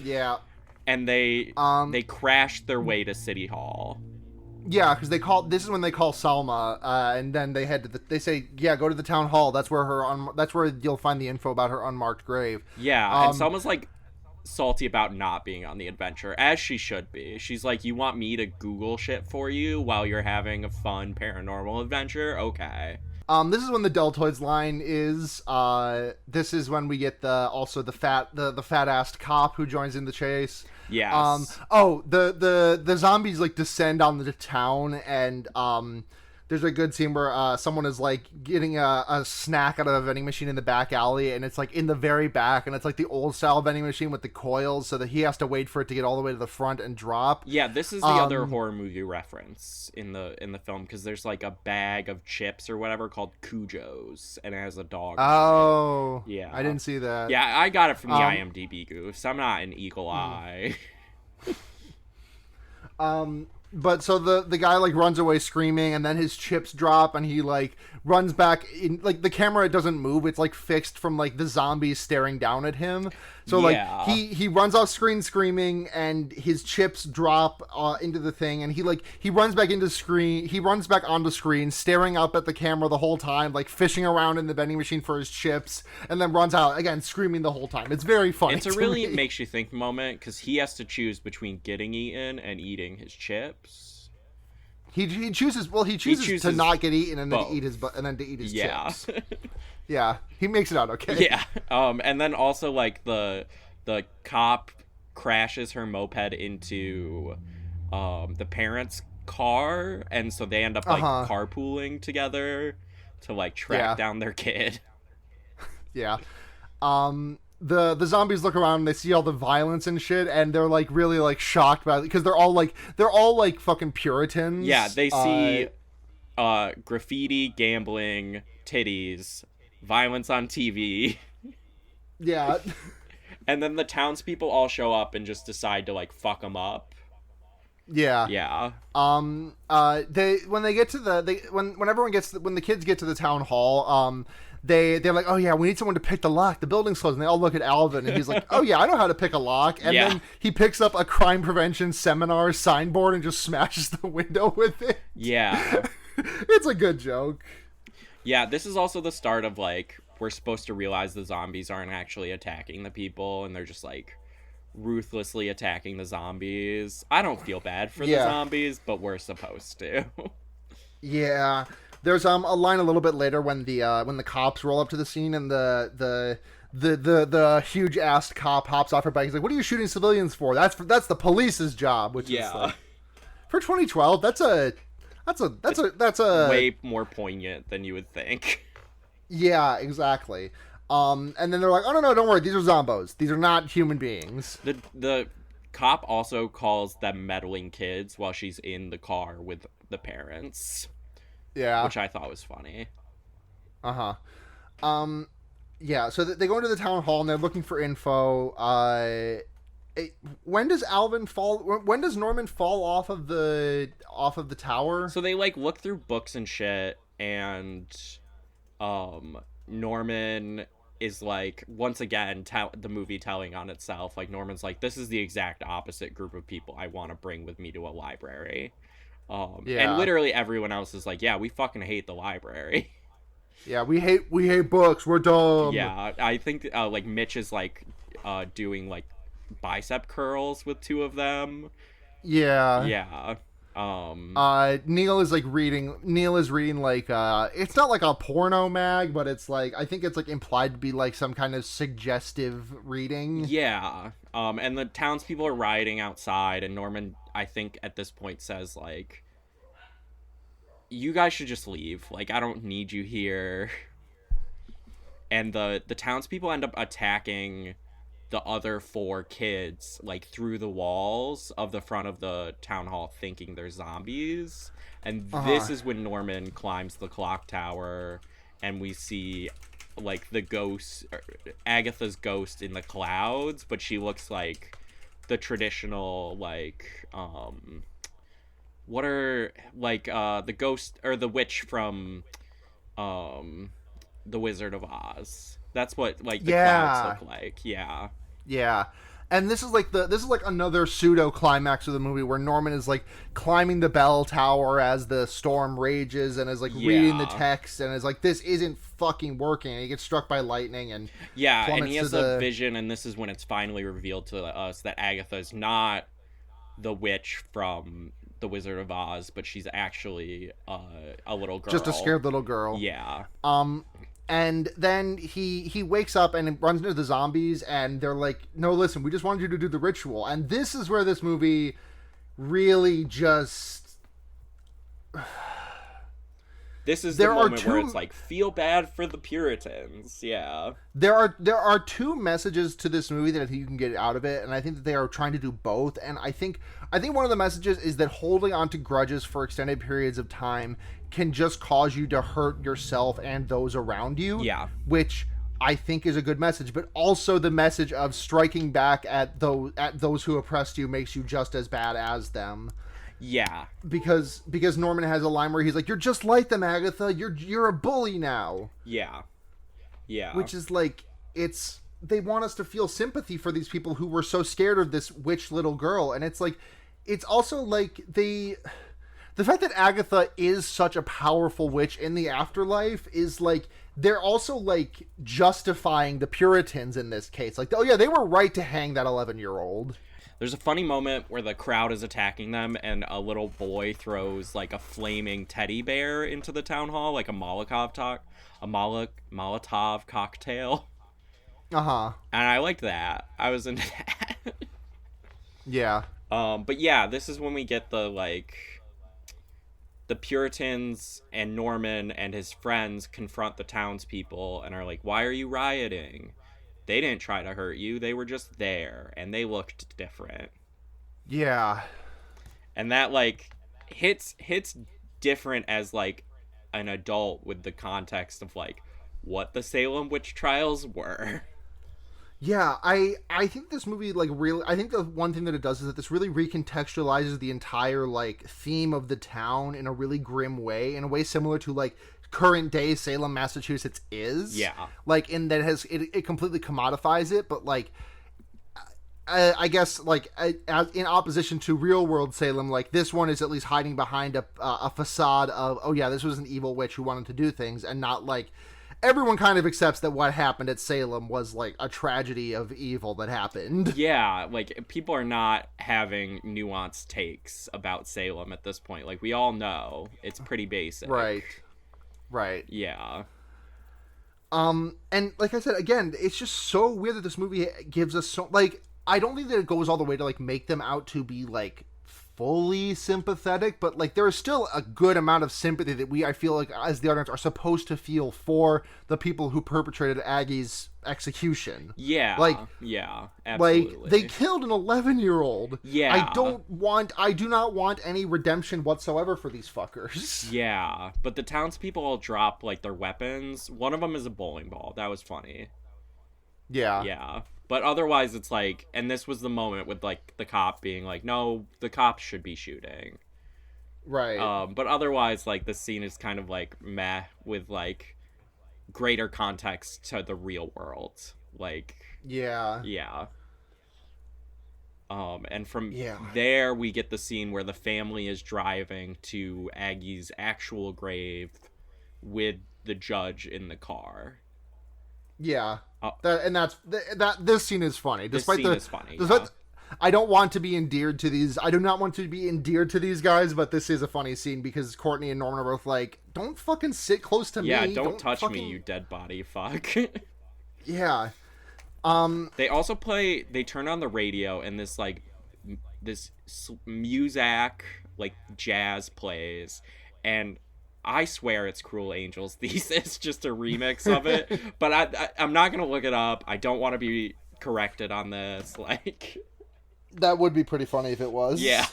Yeah. And they crash their way to City Hall. Yeah, because this is when they call Salma, and then they head to they say, "Yeah, go to the town hall. That's where you'll find the info about her unmarked grave." Yeah, and Salma's salty about not being on the adventure, as she should be. She's like, "You want me to Google shit for you while you're having a fun paranormal adventure? Okay." This is when the deltoids line is. This is when we get the fat-assed cop who joins in the chase. Yes. The zombies descend on the town, and there's a good scene where someone is getting a snack out of a vending machine in the back alley, and it's in the very back, and it's the old style vending machine with the coils, so that he has to wait for it to get all the way to the front and drop. Yeah, this is the other horror movie reference in the film, because there's a bag of chips or whatever called Cujo's, and it has a dog. Oh, yeah, I didn't see that. Yeah, I got it from the IMDb goofs. I'm not an eagle eye. But so the guy runs away screaming, and then his chips drop, and he runs back in. The camera doesn't move; it's fixed from the zombies staring down at him. So he runs off screen screaming, and his chips drop into the thing, and he runs back into screen. He runs back onto screen, staring up at the camera the whole time, fishing around in the vending machine for his chips, and then runs out again, screaming the whole time. It's very funny. It's a really makes you think moment, because he has to choose between getting eaten and eating his chips. He chooses to not get eaten and then to eat his chips. Yeah, he makes it out okay. Yeah. And then also the cop crashes her moped into the parents' car, and so they end up carpooling together to track down their kid. Yeah. The zombies look around and they see all the violence and shit, and they're really shocked by it, because they're all fucking Puritans. Yeah, they see graffiti, gambling, titties, violence on TV. Yeah. And then the townspeople all show up and just decide to fuck them up. Yeah. Yeah. When the kids get to the town hall, they're like, "Oh yeah, we need someone to pick the lock. The building's closed." And they all look at Alvin, and he's like, "Oh yeah, I know how to pick a lock." And then he picks up a crime prevention seminar signboard and just smashes the window with it. Yeah. It's a good joke. Yeah, this is also the start of like we're supposed to realize the zombies aren't actually attacking the people and they're just like ruthlessly attacking the zombies. I don't feel bad for the Yeah. zombies, but we're supposed to. Yeah. There's a line a little bit later when the cops roll up to the scene and the huge assed cop hops off her bike. He's like, "What are you shooting civilians for? That's the police's job." Which is like, for 2012, that's a way more poignant than you would think. Yeah, exactly. And then they're like, "Oh no, don't worry. These are zombos. These are not human beings." The cop also calls them meddling kids while she's in the car with the parents. Yeah, which I thought was funny. Yeah. So they go into the town hall and they're looking for info. When does Alvin fall? When does Norman fall off of the tower? So they like look through books and shit, and Norman is like once again the movie telling on itself. Like Norman's like, this is the exact opposite group of people I want to bring with me to a library. And literally everyone else is like, yeah, we fucking hate the library. Yeah, we hate books. We're dumb. Yeah, I think like Mitch is like doing like bicep curls with two of them. Yeah. Yeah. Neil is reading like it's not like a porno mag, but it's like I think it's like implied to be like some kind of suggestive reading. Yeah. And the townspeople are rioting outside, and Norman, I think at this point says like, you guys should just leave. Like, I don't need you here. And the townspeople end up attacking the other 4 kids like through the walls of the front of the town hall, thinking they're zombies. And this is when Norman climbs the clock tower, and we see like the ghost, Agatha's ghost in the clouds, but she looks like the traditional like what are like the ghost or the witch from the Wizard of Oz. That's what like the clouds look like. Yeah. And this is like another pseudo climax of the movie where Norman is like climbing the bell tower as the storm rages and is like reading the text and is like, this isn't fucking working. And he gets struck by lightning and and he has a vision, and this is when it's finally revealed to us that Agatha is not the witch from the Wizard of Oz, but she's actually a little girl, just a scared little girl. Yeah. And then he wakes up and runs into the zombies, and they're like, no, listen, we just wanted you to do the ritual. And this is where this movie really just... This is the moment where it's like, feel bad for the Puritans. Yeah. There are 2 messages to this movie that I think you can get out of it, and I think that they are trying to do both. And I think one of the messages is that holding on to grudges for extended periods of time can just cause you to hurt yourself and those around you. Yeah. Which I think is a good message, but also the message of striking back at those who oppressed you makes you just as bad as them. Yeah. Because Norman has a line where he's like, "You're just like them, Agatha. You're a bully now." Yeah. Yeah. Which is like, they want us to feel sympathy for these people who were so scared of this witch little girl, and it's like, it's also like the fact that Agatha is such a powerful witch in the afterlife is like, they're also like justifying the Puritans in this case. Like, oh yeah, they were right to hang that 11-year-old. There's a funny moment where the crowd is attacking them, and a little boy throws like a flaming teddy bear into the town hall, like a Molotov cocktail. And I liked that. I was into that. Yeah. But yeah, this is when we get the Puritans and Norman and his friends confront the townspeople and are like, why are you rioting? They didn't try to hurt you. They were just there, and they looked different. Yeah. And that, like, hits different as, like, an adult with the context of, like, what the Salem witch trials were. Yeah, I think this movie, like, really... I think the one thing that it does is that this really recontextualizes the entire, like, theme of the town in a really grim way, in a way similar to, like, current day Salem, Massachusetts is. Yeah. Like, in that it completely commodifies it, but, like, I guess like as in opposition to real world Salem, like this one is at least hiding behind a facade of, oh yeah, this was an evil witch who wanted to do things, and not like everyone kind of accepts that what happened at Salem was like a tragedy of evil that happened. Yeah, like people are not having nuanced takes about Salem at this point. Like we all know it's pretty basic. Right. Yeah. And like I said, again, it's just so weird that this movie gives us so, like, I don't think that it goes all the way to like make them out to be like fully sympathetic, but like there is still a good amount of sympathy that I feel like as the audience are supposed to feel for the people who perpetrated Aggie's execution. Yeah. Like, yeah, absolutely. Like they killed an 11-year-old. Yeah. I do not want any redemption whatsoever for these fuckers. Yeah, but the townspeople all drop like their weapons. One of them is a bowling ball. That was funny. Yeah. Yeah. But otherwise it's like, and this was the moment with like the cop being like, no, the cops should be shooting. Right. But otherwise like the scene is kind of like meh with like greater context to the real world. Like, yeah. And from there we get the scene where the family is driving to Aggie's actual grave with the judge in the car. Yeah. This scene is funny. Despite is funny. I don't want to be endeared to these. I do not want to be endeared to these guys, but this is a funny scene because Courtney and Norman are both like, "Don't fucking sit close to me. Yeah, don't touch me, you dead body. Fuck." Yeah. They also they turn on the radio and this music, like jazz plays, and I swear it's Cruel Angels. It's just a remix of it, but I'm not gonna look it up. I don't want to be corrected on this. Like, that would be pretty funny if it was. Yeah.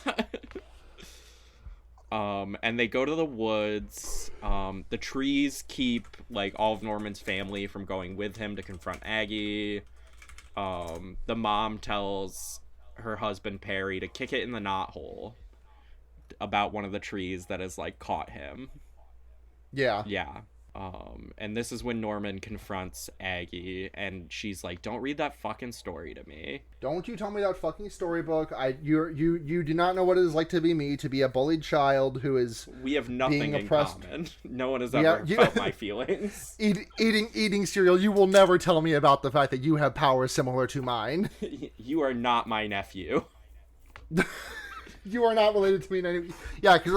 And they go to the woods. The trees keep like all of Norman's family from going with him to confront Aggie. The mom tells her husband Perry to kick it in the knothole about one of the trees that has like caught him. Yeah. And this is when Norman confronts Aggie, and she's like, "Don't read that fucking story to me. Don't you tell me that fucking storybook. You do not know what it is like to be me, to be a bullied child who is We have nothing being in oppressed. common. No one has ever felt my feelings. Eating cereal. You will never tell me about the fact that you have powers similar to mine. You are not my nephew." You are not related to me in any... Yeah, because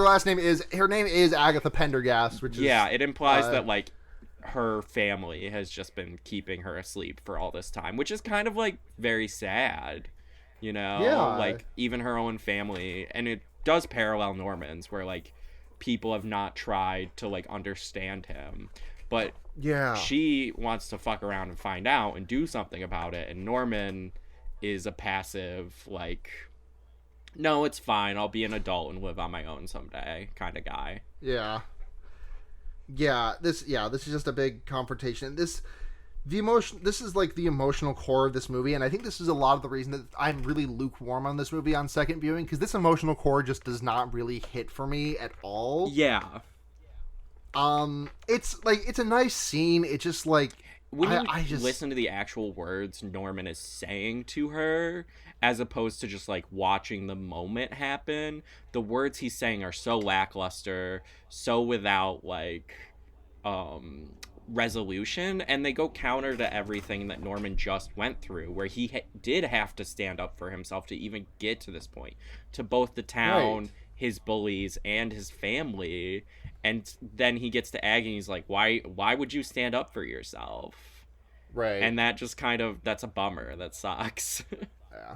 her name is Agatha Pendergast, which is... Yeah, it implies that, like, her family has just been keeping her asleep for all this time, which is kind of, like, very sad, you know? Yeah. Like, even her own family, and it does parallel Norman's, where, like, people have not tried to, like, understand him, but she wants to fuck around and find out and do something about it, and Norman is a passive, like... No, it's fine. I'll be an adult and live on my own someday kind of guy. Yeah. This is just a big confrontation. This is like the emotional core of this movie, and I think this is a lot of the reason that I'm really lukewarm on this movie on second viewing, because this emotional core just does not really hit for me at all. Yeah. It's like, it's a nice scene. It's just like, when you listen to the actual words Norman is saying to her, as opposed to just like watching the moment happen, the words he's saying are so lackluster, so without like resolution, and they go counter to everything that Norman just went through, where he did have to stand up for himself to even get to this point, to both the town, his bullies, and his family. And then he gets to Aggie and he's like, why would you stand up for yourself? Right. And that just kind of, that's a bummer. That sucks. Yeah.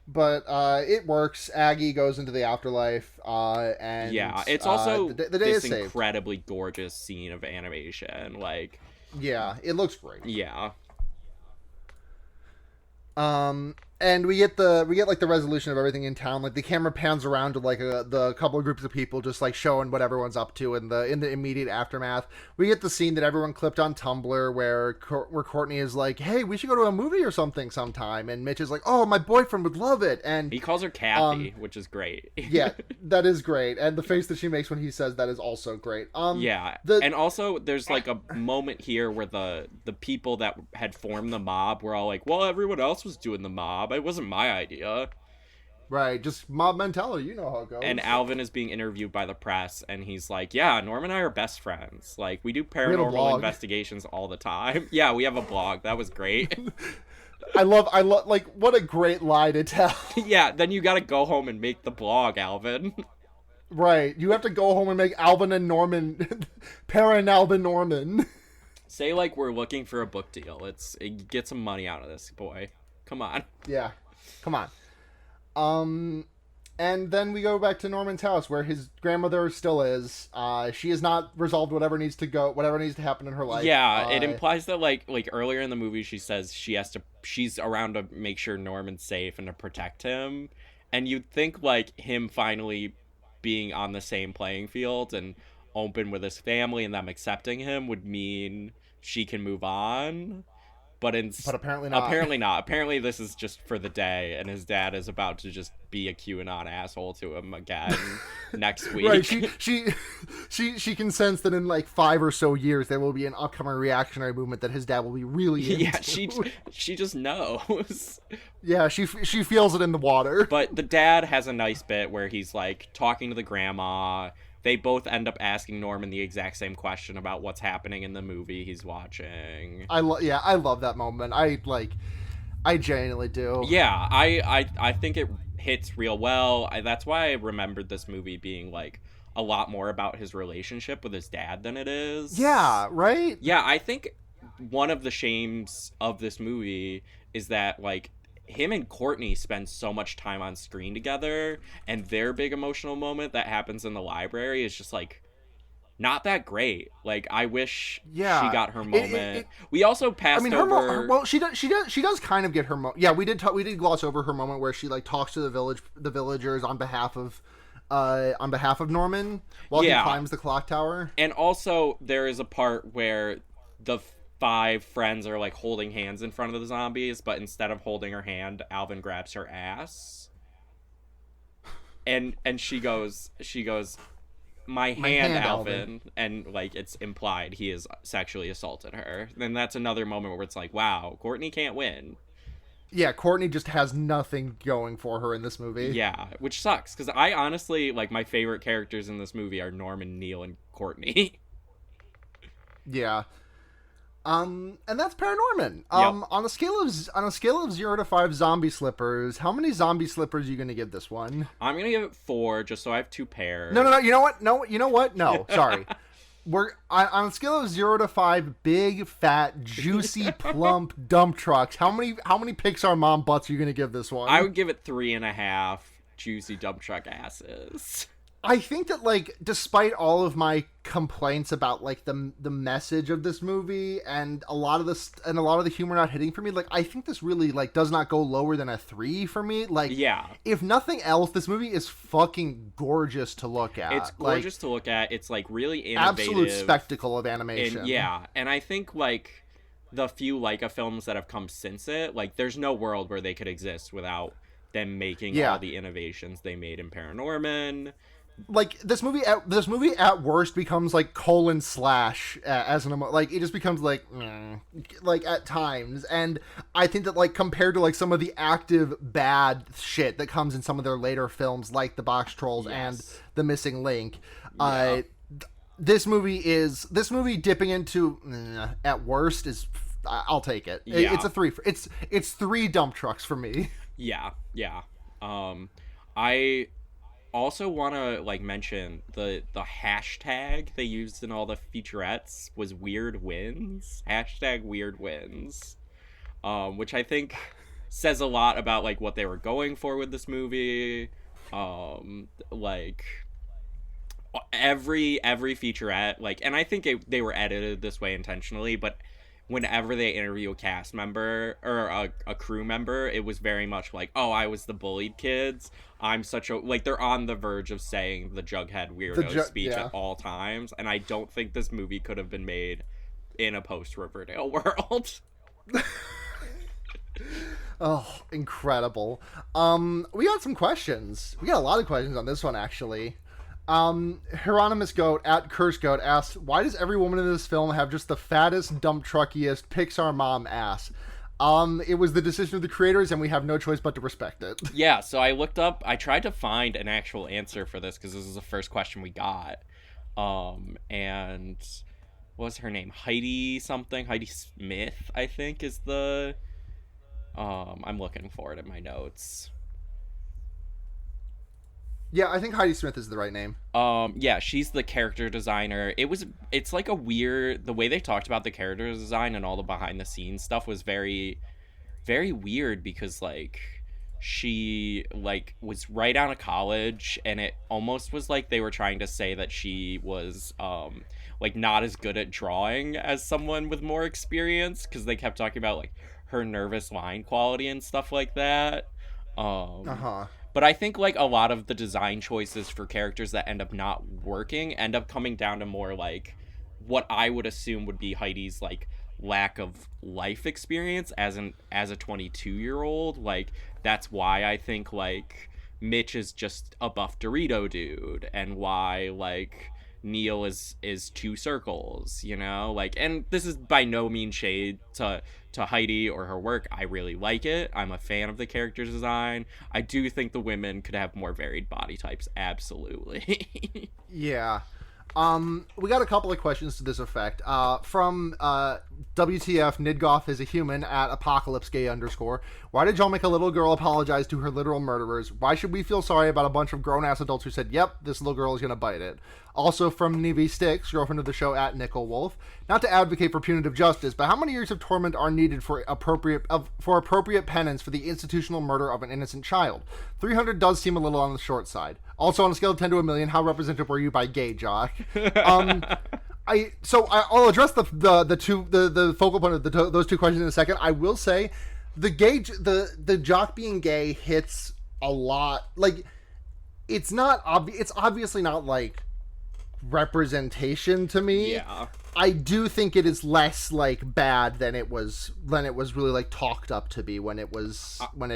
But it works. Aggie goes into the afterlife, and yeah, it's also the day this is saved. Incredibly gorgeous scene of animation. Like, yeah, it looks great. Yeah. And we get like the resolution of everything in town. Like the camera pans around to like the couple of groups of people just like showing what everyone's up to in the immediate aftermath. We get the scene that everyone clipped on Tumblr where Courtney is like, "Hey, we should go to a movie or something sometime," and Mitch is like, "Oh, my boyfriend would love it," and he calls her Kathy, which is great. Yeah, that is great, and the face that she makes when he says that is also great. And also there's like a moment here where the people that had formed the mob were all like, "Well, everyone else was doing the mob. mob. It wasn't my idea. Right, just mob mentality. You know how it And goes. Alvin is being interviewed by the press, and he's like, yeah, Norm and I are best friends. Like, we do We have a paranormal blog. investigations all the time. Yeah, we have a blog. That was great. I love, like, what a great lie to tell. Yeah, then you gotta go home and make the blog, Alvin. Right, you have to go home and make Alvin and Norman, Alvin Norman. Say, like, we're looking for a book deal. Get some money out of this, boy. Come on. Yeah, come on. And then we go back to Norman's house where his grandmother still is. She has not resolved whatever needs to happen in her life. Yeah, it implies that like earlier in the movie she says she's around to make sure Norman's safe and to protect him. And you'd think like him finally being on the same playing field and open with his family and them accepting him would mean she can move on. But apparently not. Apparently not. Apparently this is just for the day, and his dad is about to just be a QAnon asshole to him again next week. Right. She can sense that in like 5 or so years there will be an upcoming reactionary movement that his dad will be really into. Yeah, she just knows. Yeah, she feels it in the water. But the dad has a nice bit where he's like talking to the grandma. They both end up asking Norman the exact same question about what's happening in the movie he's watching. I love that moment. I genuinely do. Yeah, I think it hits real well. That's why I remembered this movie being like a lot more about his relationship with his dad than it is. Yeah, right? Yeah, I think one of the shames of this movie is that like him and Courtney spend so much time on screen together, and their big emotional moment that happens in the library is just like not that great. Like I wish she got her moment. We also passed over. Well, she does kind of get her moment. Yeah, we did gloss over her moment where she like talks to the villagers on behalf of Norman while he climbs the clock tower. And also there is a part where the 5 friends are like holding hands in front of the zombies, but instead of holding her hand, Alvin grabs her ass. And she goes, my hand, Alvin. And like it's implied he has sexually assaulted her. Then that's another moment where it's like, wow, Courtney can't win. Yeah, Courtney just has nothing going for her in this movie. Yeah, which sucks, because I honestly, like, my favorite characters in this movie are Norman, Neil, and Courtney. Yeah. And that's Paranorman. Yep. On a scale of 0 to 5 zombie slippers, how many zombie slippers are you gonna give this one? I'm gonna give it 4, just so I have 2 pairs. No. You know what? No, sorry. We're on a scale of 0 to 5 big, fat, juicy, plump dump trucks. How many Pixar mom butts are you gonna give this one? I would give it 3.5 juicy dump truck asses. I think that, like, despite all of my complaints about like the message of this movie and a lot of the humor not hitting for me, like I think this really like does not go lower than a 3 for me. Like, yeah, if nothing else, this movie is fucking gorgeous to look at. It's gorgeous to look at. It's like really innovative, absolute spectacle of animation. And I think like the few Leica films that have come since it, like there's no world where they could exist without them making all the innovations they made in Paranorman. Like this movie at worst becomes like colon slash as like it just becomes like at times. And I think that like compared to like some of the active bad shit that comes in some of their later films like The Box Trolls and The Missing Link, this movie dipping into at worst is I'll take it. It's a 3 it's 3 dump trucks for me. Yeah. I also want to like mention the hashtag they used in all the featurettes was weird wins, #weird wins, which I think says a lot about like what they were going for with this movie. Like every featurette, like, and I think they were edited this way intentionally, but whenever they interview a cast member or a crew member, it was very much like, oh, I was the bullied kids. I'm such a, like, they're on the verge of saying the Jughead weirdo speech at all times. And I don't think this movie could have been made in a post-Riverdale world. Oh, incredible. We got some questions. We got a lot of questions on this one, actually. Hieronymus Goat at Curse Goat asked, why does every woman in this film have just the fattest, dump truckiest Pixar mom ass? It was the decision of the creators, and we have no choice but to respect it. Yeah, so I tried to find an actual answer for this because this is the first question we got. And what was her name? Heidi something? Heidi Smith, I think, is the. I'm looking for it in my notes. Yeah, I think Heidi Smith is the right name. Yeah, she's the character designer. It's like a weird, the way they talked about the character design and all the behind the scenes stuff was very, very weird because like she like was right out of college and it almost was like they were trying to say that she was like not as good at drawing as someone with more experience because they kept talking about like her nervous line quality and stuff like that. Uh-huh. But I think like a lot of the design choices for characters that end up not working end up coming down to more like what I would assume would be Heidi's like lack of life experience as a 22-year-old. Like that's why I think like Mitch is just a buff Dorito dude and why like Neil is two circles, you know? Like, and this is by no means shade to Heidi or her work. I really like it. I'm a fan of the character design. I do think the women could have more varied body types, absolutely. Yeah. We got a couple of questions to this effect. From WTF Nidgoff is a human at Apocalypse Gay _. Why did y'all make a little girl apologize to her literal murderers? Why should we feel sorry about a bunch of grown ass adults who said, "Yep, this little girl is gonna bite it"? Also from Nevi Sticks, girlfriend of the show at Nickel Wolf. Not to advocate for punitive justice, but how many years of torment are needed for appropriate penance for the institutional murder of an innocent child? 300 does seem a little on the short side. Also, on a scale of 10 to a million, how representative were you by gay Jock? I'll address the focal point of those two questions in a second. I will say, the Jock being gay hits a lot. Like, it's not obvious. It's obviously not like representation to me. Yeah. I do think it is less like bad than it was really like talked up to be when it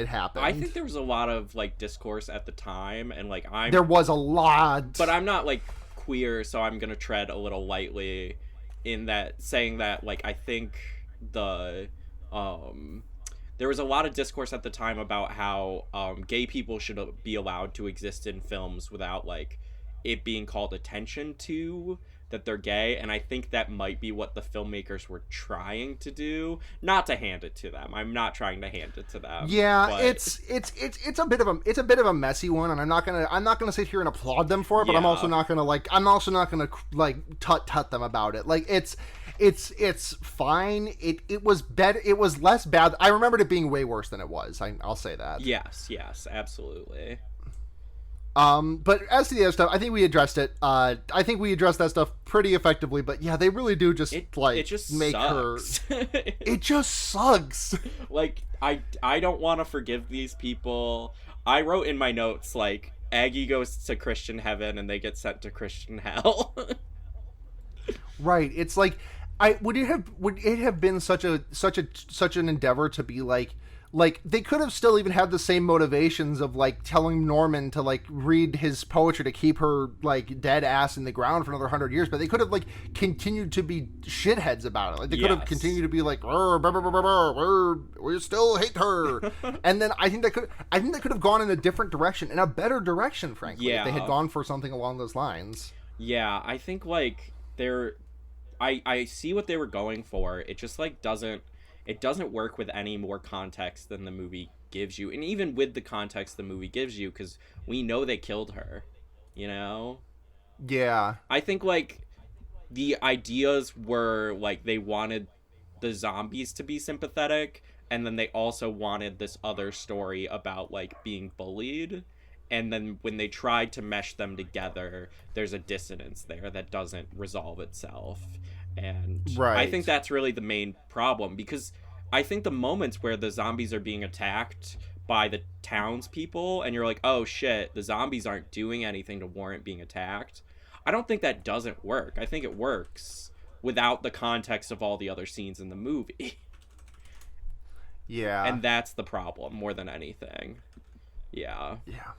happened. I think there was a lot of like discourse at the time and like there was a lot, but I'm not like queer, so I'm gonna tread a little lightly in that saying that like I think the there was a lot of discourse at the time about how gay people should be allowed to exist in films without like it being called attention to that they're gay, and I think that might be what the filmmakers were trying to do. Not to hand it to them. I'm not trying to hand it to them. Yeah, but... it's a bit of a messy one, and I'm not gonna sit here and applaud them for it, but I'm also not gonna tut them about it. Like it's fine. It was better. It was less bad. I remembered it being way worse than it was. I'll say that. Yes, absolutely. But as to the other stuff, I think we addressed it. I think we addressed that stuff pretty effectively. But yeah, they really do just it just make sucks. her. It just sucks. Like I don't want to forgive these people. I wrote in my notes like Aggie goes to Christian heaven and they get sent to Christian hell. Right. It's like would it have been such an endeavor to be like they could have still even had the same motivations of like telling Norman to like read his poetry to keep her like dead ass in the ground for another 100 years, but they could have like continued to be shitheads about it. Like they could have continued to be like, we still hate her. And then I think they could have gone in a different direction, in a better direction, frankly, if they had gone for something along those lines. Yeah, I think like I see what they were going for. It just like doesn't work with any more context than the movie gives you. And even with the context the movie gives you, because we know they killed her, you know? Yeah. I think, like, the ideas were, like, they wanted the zombies to be sympathetic, and then they also wanted this other story about, like, being bullied. And then when they tried to mesh them together, there's a dissonance there that doesn't resolve itself. And I think that's really the main problem, because I think the moments where the zombies are being attacked by the townspeople and you're like, oh shit, the zombies aren't doing anything to warrant being attacked, I don't think that doesn't work. I think it works without the context of all the other scenes in the movie. Yeah. And that's the problem more than anything. Yeah. Yeah.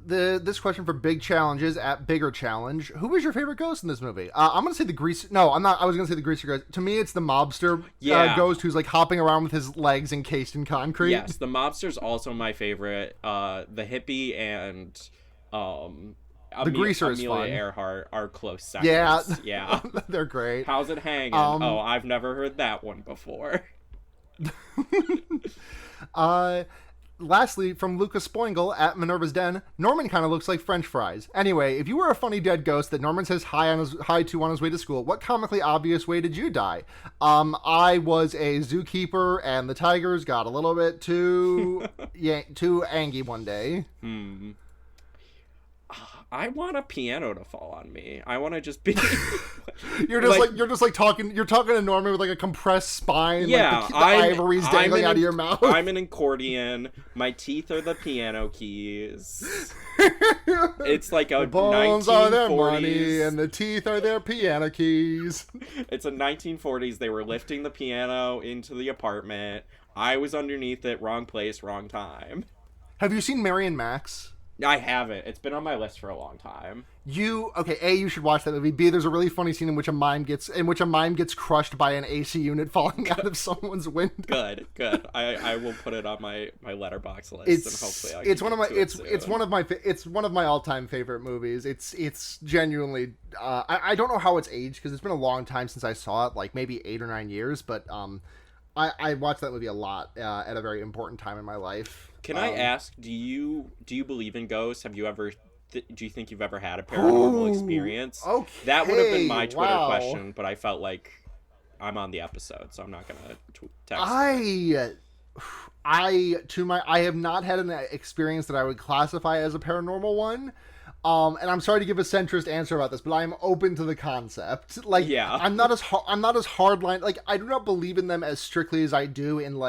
This question for big challenges at bigger challenge. Who is your favorite ghost in this movie? I'm gonna say the greaser. No, I'm not. I was gonna say the greaser ghost. To me, it's the mobster Yeah. ghost who's like hopping around with his legs encased in concrete. Yes, the mobster's also my favorite. The hippie and The greaser is Amelia fun. Earhart are close seconds. Yeah, Yeah. they're great. How's it hanging? Oh, I've never heard that one before. Lastly, from Lucas Spoingle at Minerva's Den, Norman kind of looks like French fries. Anyway, if you were a funny dead ghost that Norman says hi to on his way to school, what comically obvious way did you die? I was a zookeeper, and the tigers got a little bit too too angry one day. I want a piano to fall on me. I want to just be. You're just like talking. You're talking to Norman with like a compressed spine. Yeah, like the ivory's dangling out of your mouth. I'm an accordion. My teeth are the piano keys. It's like a the bones 1940s. are their money, and the teeth are their piano keys. It's a 1940s. They were lifting the piano into the apartment. I was underneath it. Wrong place, wrong time. Have you seen Mary and Max? I haven't. It's been on my list for a long time. A, you should watch that movie. B, there's a really funny scene in which a mime gets crushed by an AC unit falling out of someone's window. Good. I will put it on my letterbox list, and hopefully I can it's one of my all-time favorite movies. It's genuinely I don't know how it's aged because it's been a long time since I saw it, like maybe 8 or 9 years, but I watched that movie a lot at a very important time in my life. Can I ask, do you believe in ghosts? Have you ever do you think you've ever had a paranormal experience? Okay. That would have been my Twitter question, but I felt like I'm on the episode, so I'm not going to text. I have not had an experience that I would classify as a paranormal one. And I'm sorry to give a centrist answer about this, but I'm open to the concept. Like, yeah. I'm not as hardline. Like, I do not believe in them as strictly as I do in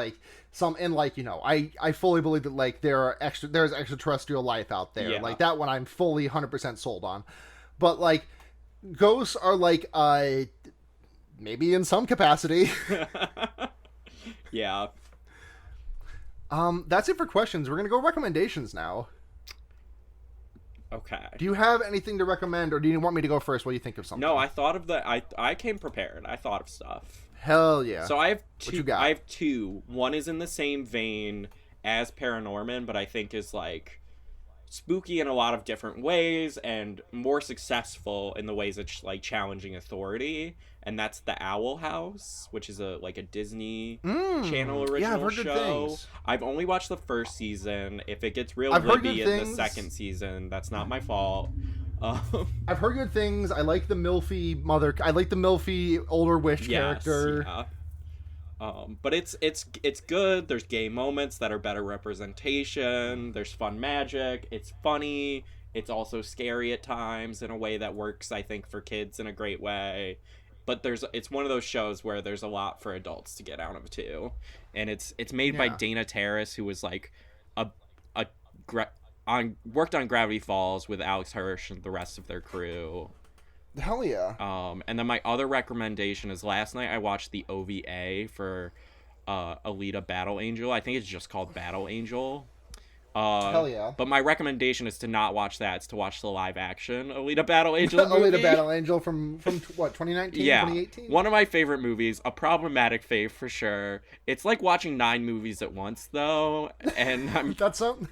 I fully believe that like there's extraterrestrial life out there. Yeah. Like that one, I'm fully 100% sold on. But like, ghosts are like maybe in some capacity. Yeah. That's it for questions. We're gonna go recommendations now. Okay. Do you have anything to recommend, or do you want me to go first while you think of something? No, I thought of I came prepared. I thought of stuff. Hell yeah. So I have two. What you got? I have two. One is in the same vein as Paranorman, but I think is like spooky in a lot of different ways and more successful in the ways it's like challenging authority. And that's The Owl House, which is a Disney Channel original yeah, I've heard show. Good things. I've only watched the first season. If it gets real I've heard libby good in the things. second season, that's not my fault. I've heard good things. I like the Milfy mother. I like the Milfy older witch character. Yeah. But it's good. There's gay moments that are better representation. There's fun magic. It's funny. It's also scary at times in a way that works, I think, for kids in a great way. But it's one of those shows where there's a lot for adults to get out of too, and it's made by Dana Terrace, who was like worked on Gravity Falls with Alex Hirsch and the rest of their crew. Hell yeah. And then my other recommendation is last night I watched the OVA for Alita Battle Angel. I think it's just called Battle Angel. Hell yeah. But my recommendation is to not watch that. It's to watch the live action Alita Battle Angel movie. Alita Battle Angel from what, 2019, yeah. 2018? One of my favorite movies, a problematic fave for sure. It's like watching 9 movies at once though, and I'm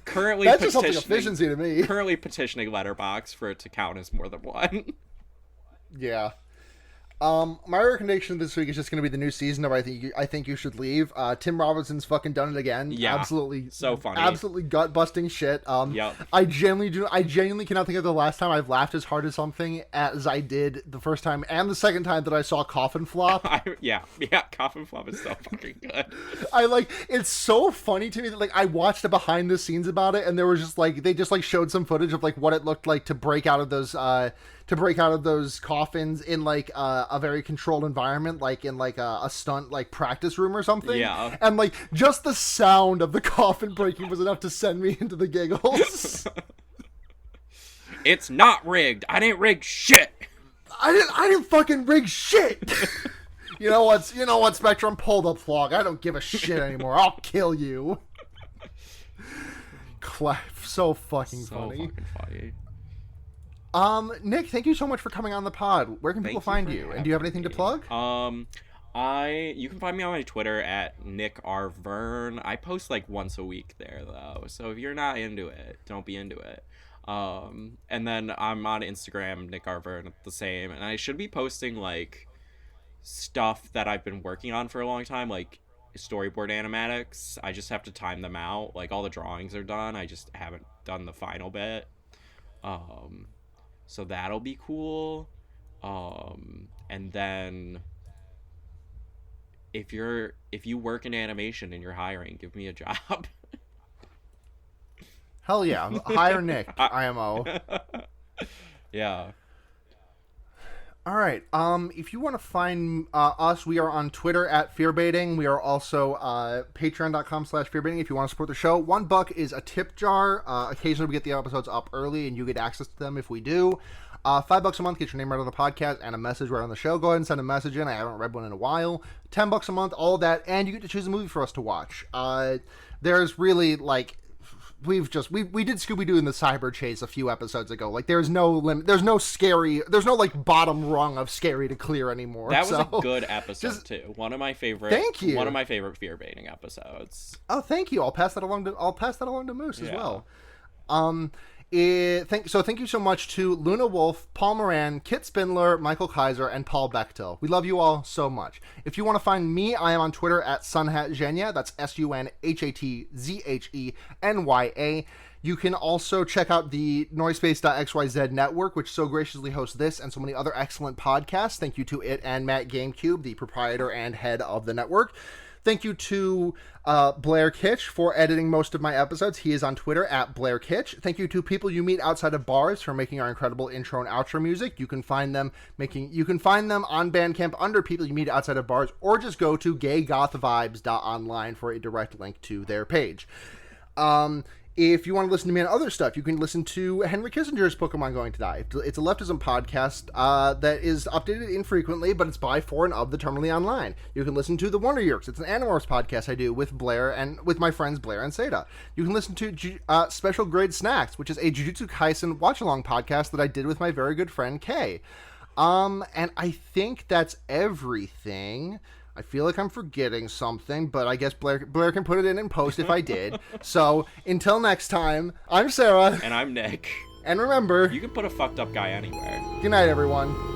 currently that's just something efficiency to me. Currently petitioning Letterboxd for it to count as more than one. Yeah. My recommendation this week is just going to be the new season of I think you should leave. Tim Robinson's fucking done it again. Yeah, absolutely, so funny, absolutely gut busting shit. Yep. I genuinely cannot think of the last time I've laughed as hard at something as I did the first time and the second time that I saw Coffin Flop. Yeah, Coffin Flop is so fucking good. It's so funny to me that like I watched a behind the scenes about it, and there was just like they just like showed some footage of like what it looked like to break out of those coffins in like a very controlled environment, like in like a stunt like practice room or something. Yeah. And like just the sound of the coffin breaking was enough to send me into the giggles. It's not rigged. I didn't rig shit. I didn't fucking rig shit. You know what, Spectrum? Pull the plug. I don't give a shit anymore. I'll kill you. so fucking So funny. fucking funny. Nick, thank you so much for coming on the pod. Where can people find you? And do you have anything to plug? You can find me on my Twitter at Nick R. Vern. I post like once a week there though, so if you're not into it, don't be into it. And then I'm on Instagram, Nick R. Vern, the same, and I should be posting like stuff that I've been working on for a long time, like storyboard animatics. I just have to time them out. Like all the drawings are done. I just haven't done the final bit. So that'll be cool. And then if you work in animation and you're hiring, give me a job. Hell yeah. Hire Nick, IMO. Yeah. All right. If you want to find us, we are on Twitter at Fearbaiting. We are also patreon.com/fearbaiting if you want to support the show. $1 is a tip jar. Occasionally we get the episodes up early and you get access to them if we do. $5 a month gets your name right on the podcast and a message right on the show. Go ahead and send a message in. I haven't read one in a while. $10 a month, all of that, and you get to choose a movie for us to watch. There's really like we did Scooby-Doo in the Cyber Chase a few episodes ago. Like there's no limit, there's no like bottom rung of scary to clear anymore. That was a good episode too. One of my favorite. Thank you. One of my favorite fear baiting episodes. Oh, thank you. I'll pass that along to Moose as well. Thank you so much to Luna Wolf, Paul Moran, Kit Spindler, Michael Kaiser, and Paul Bechtel. We love you all so much. If you want to find me, I am on Twitter at SunhatZhenya. That's SunhatZhenya. You can also check out the Noisepace.xyz network, which so graciously hosts this and so many other excellent podcasts. Thank you to it and Matt GameCube, the proprietor and head of the network. Thank you to Blair Kitch for editing most of my episodes. He is on Twitter at Blair Kitch. Thank you to people you meet outside of bars for making our incredible intro and outro music. You can find them on Bandcamp under people you meet outside of bars, or just go to gaygothvibes.online for a direct link to their page. If you want to listen to me on other stuff, you can listen to Henry Kissinger's Pokemon Going to Die. It's a leftism podcast that is updated infrequently, but it's by, for, and of the Terminally Online. You can listen to The Wonder Years. It's an Animorphs podcast I do with Blair and with my friends Blair and Seda. You can listen to Special Grade Snacks, which is a Jujutsu Kaisen watch-along podcast that I did with my very good friend Kay. And I think that's everything. I feel like I'm forgetting something, but I guess Blair can put it in post if I did. So, until next time, I'm Sarah. And I'm Nick. And remember, you can put a fucked up guy anywhere. Good night, everyone.